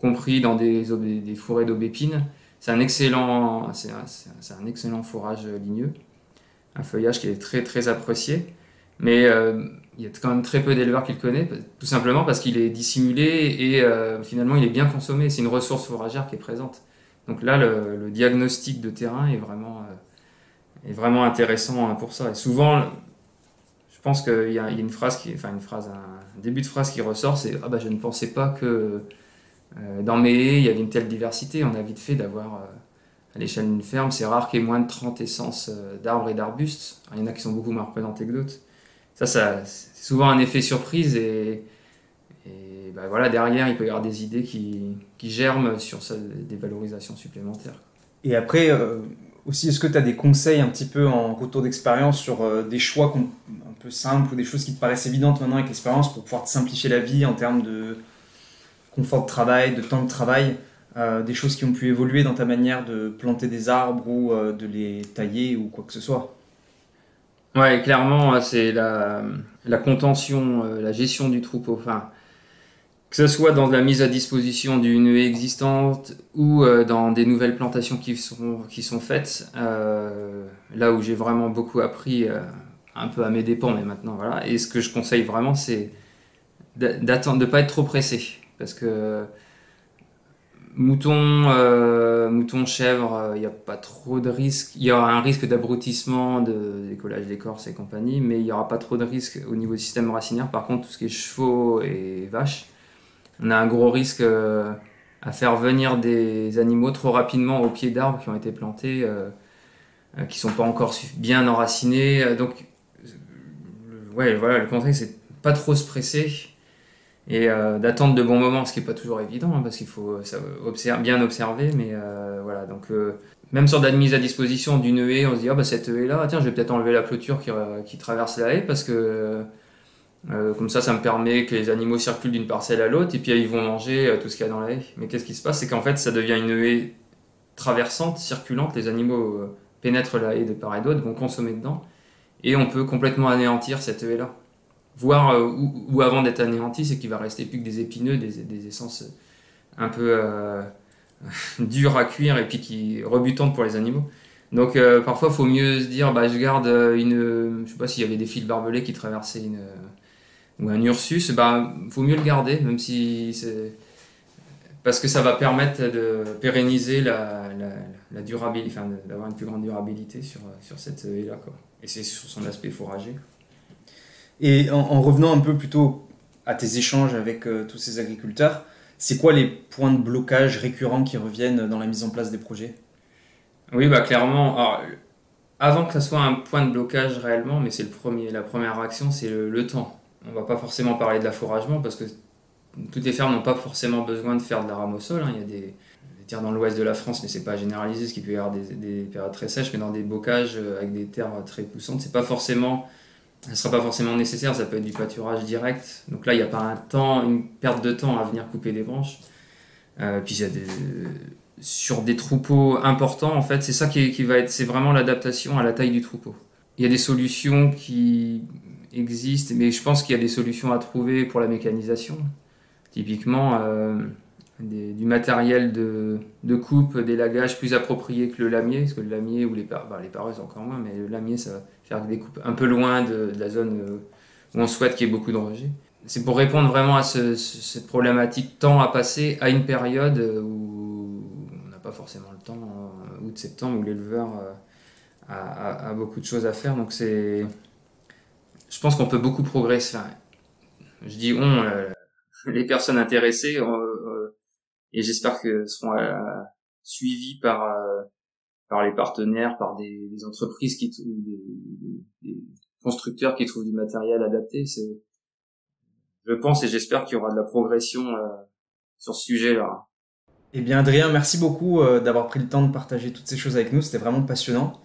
compris dans des fourrés d'aubépine. C'est un excellent fourrage ligneux, un feuillage qui est très très apprécié, mais il y a quand même très peu d'éleveurs qui le connaissent, tout simplement parce qu'il est dissimulé et finalement il est bien consommé. C'est une ressource fourragère qui est présente. Donc là, le diagnostic de terrain est vraiment intéressant pour ça. Et souvent, je pense qu'il y a une phrase un début de phrase qui ressort, c'est « Ah je ne pensais pas que dans mes haies, il y avait une telle diversité. » On a vite fait d'avoir, à l'échelle d'une ferme, c'est rare qu'il y ait moins de 30 essences d'arbres et d'arbustes. Il y en a qui sont beaucoup moins représentés que d'autres. c'est souvent un effet surprise et voilà, derrière, il peut y avoir des idées qui germent sur des valorisations supplémentaires. Et après, aussi, est-ce que tu as des conseils un petit peu en retour d'expérience sur des choix un peu simples ou des choses qui te paraissent évidentes maintenant avec l'expérience pour pouvoir te simplifier la vie en termes de confort de travail, de temps de travail, des choses qui ont pu évoluer dans ta manière de planter des arbres ou de les tailler ou quoi que ce soit? Ouais, clairement, c'est la contention, la gestion du troupeau. Enfin, que ce soit dans la mise à disposition d'une haie existante ou dans des nouvelles plantations qui sont faites, là où j'ai vraiment beaucoup appris, un peu à mes dépens, mais maintenant voilà. Et ce que je conseille vraiment, c'est d'attendre, de pas être trop pressé, parce que mouton, chèvre, il n'y a pas trop de risques. Il y aura un risque d'abrutissement, de décollage d'écorce et compagnie, mais il n'y aura pas trop de risques au niveau du système racinaire. Par contre, tout ce qui est chevaux et vaches, on a un gros risque à faire venir des animaux trop rapidement au pied d'arbres qui ont été plantés, qui sont pas encore bien enracinés. Donc, ouais, voilà, le conseil, c'est pas trop se presser et d'attendre de bons moments, ce qui est pas toujours évident, hein, parce qu'il faut bien observer, mais voilà. Donc, même sur la mise à disposition d'une haie, on se dit, ah bah cette haie-là, tiens, je vais peut-être enlever la clôture qui traverse la haie, parce que comme ça me permet que les animaux circulent d'une parcelle à l'autre, et puis ils vont manger tout ce qu'il y a dans la haie. Mais qu'est-ce qui se passe? C'est qu'en fait, ça devient une haie traversante, circulante, les animaux pénètrent la haie de part et d'autre, vont consommer dedans, et on peut complètement anéantir cette haie-là. Voire, ou avant d'être anéanti, c'est qu'il va rester plus que des épineux, des essences un peu dures à cuire, et puis rebutantes pour les animaux. Donc parfois, il faut mieux se dire, bah, je garde je sais pas s'il y avait des fils barbelés qui traversaient ou un Ursus, bah, faut mieux le garder, même si parce que ça va permettre de pérenniser la durabilité, enfin, d'avoir une plus grande durabilité sur cette haie-là, quoi. Et c'est sur son aspect fourrager. Et en revenant un peu plutôt à tes échanges avec tous ces agriculteurs, c'est quoi les points de blocage récurrents qui reviennent dans la mise en place des projets? Oui, bah clairement. Alors, avant que ça soit un point de blocage réellement, mais c'est la première action, c'est le temps. On va pas forcément parler de l'affouragement parce que toutes les fermes n'ont pas forcément besoin de faire de la rame au sol, hein. Il y a des terres dans l'ouest de la France, mais c'est pas généralisé, ce qui peut y avoir des périodes très sèches, mais dans des bocages avec des terres très poussantes, ça sera pas forcément nécessaire, ça peut être du pâturage direct. Donc là, il n'y a pas une perte de temps à venir couper des branches. Puis il y a sur des troupeaux importants, en fait, c'est ça qui va être, c'est vraiment l'adaptation à la taille du troupeau. Il y a des solutions qui existent, mais je pense qu'il y a des solutions à trouver pour la mécanisation. Typiquement, du matériel de coupe, d'élagage plus approprié que le lamier, parce que le lamier ou les pareuses encore moins, mais le lamier, ça va faire des coupes un peu loin de la zone où on souhaite qu'il y ait beaucoup de rejets. C'est pour répondre vraiment à cette problématique temps à passer à une période où on n'a pas forcément le temps, août-septembre, où l'éleveur a beaucoup de choses à faire. Donc je pense qu'on peut beaucoup progresser. Je dis les personnes intéressées, et j'espère qu'elles seront suivies par les partenaires, par des entreprises des constructeurs qui trouvent du matériel adapté. Je pense et j'espère qu'il y aura de la progression sur ce sujet-là. Eh bien Adrien, merci beaucoup d'avoir pris le temps de partager toutes ces choses avec nous, c'était vraiment passionnant.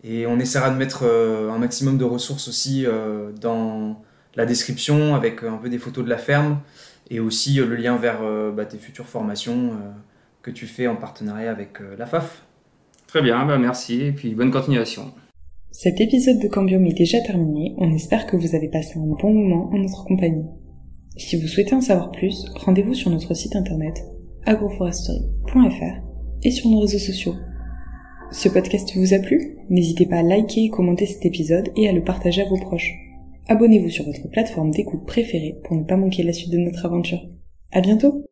Et on essaiera de mettre un maximum de ressources aussi dans la description avec un peu des photos de la ferme et aussi le lien vers tes futures formations que tu fais en partenariat avec la FAF. Très bien, merci et puis bonne continuation. Cet épisode de Cambium est déjà terminé, on espère que vous avez passé un bon moment en notre compagnie. Si vous souhaitez en savoir plus, rendez-vous sur notre site internet agroforestery.fr et sur nos réseaux sociaux. Ce podcast vous a plu? N'hésitez pas à liker et commenter cet épisode et à le partager à vos proches. Abonnez-vous sur votre plateforme d'écoute préférée pour ne pas manquer la suite de notre aventure. À bientôt!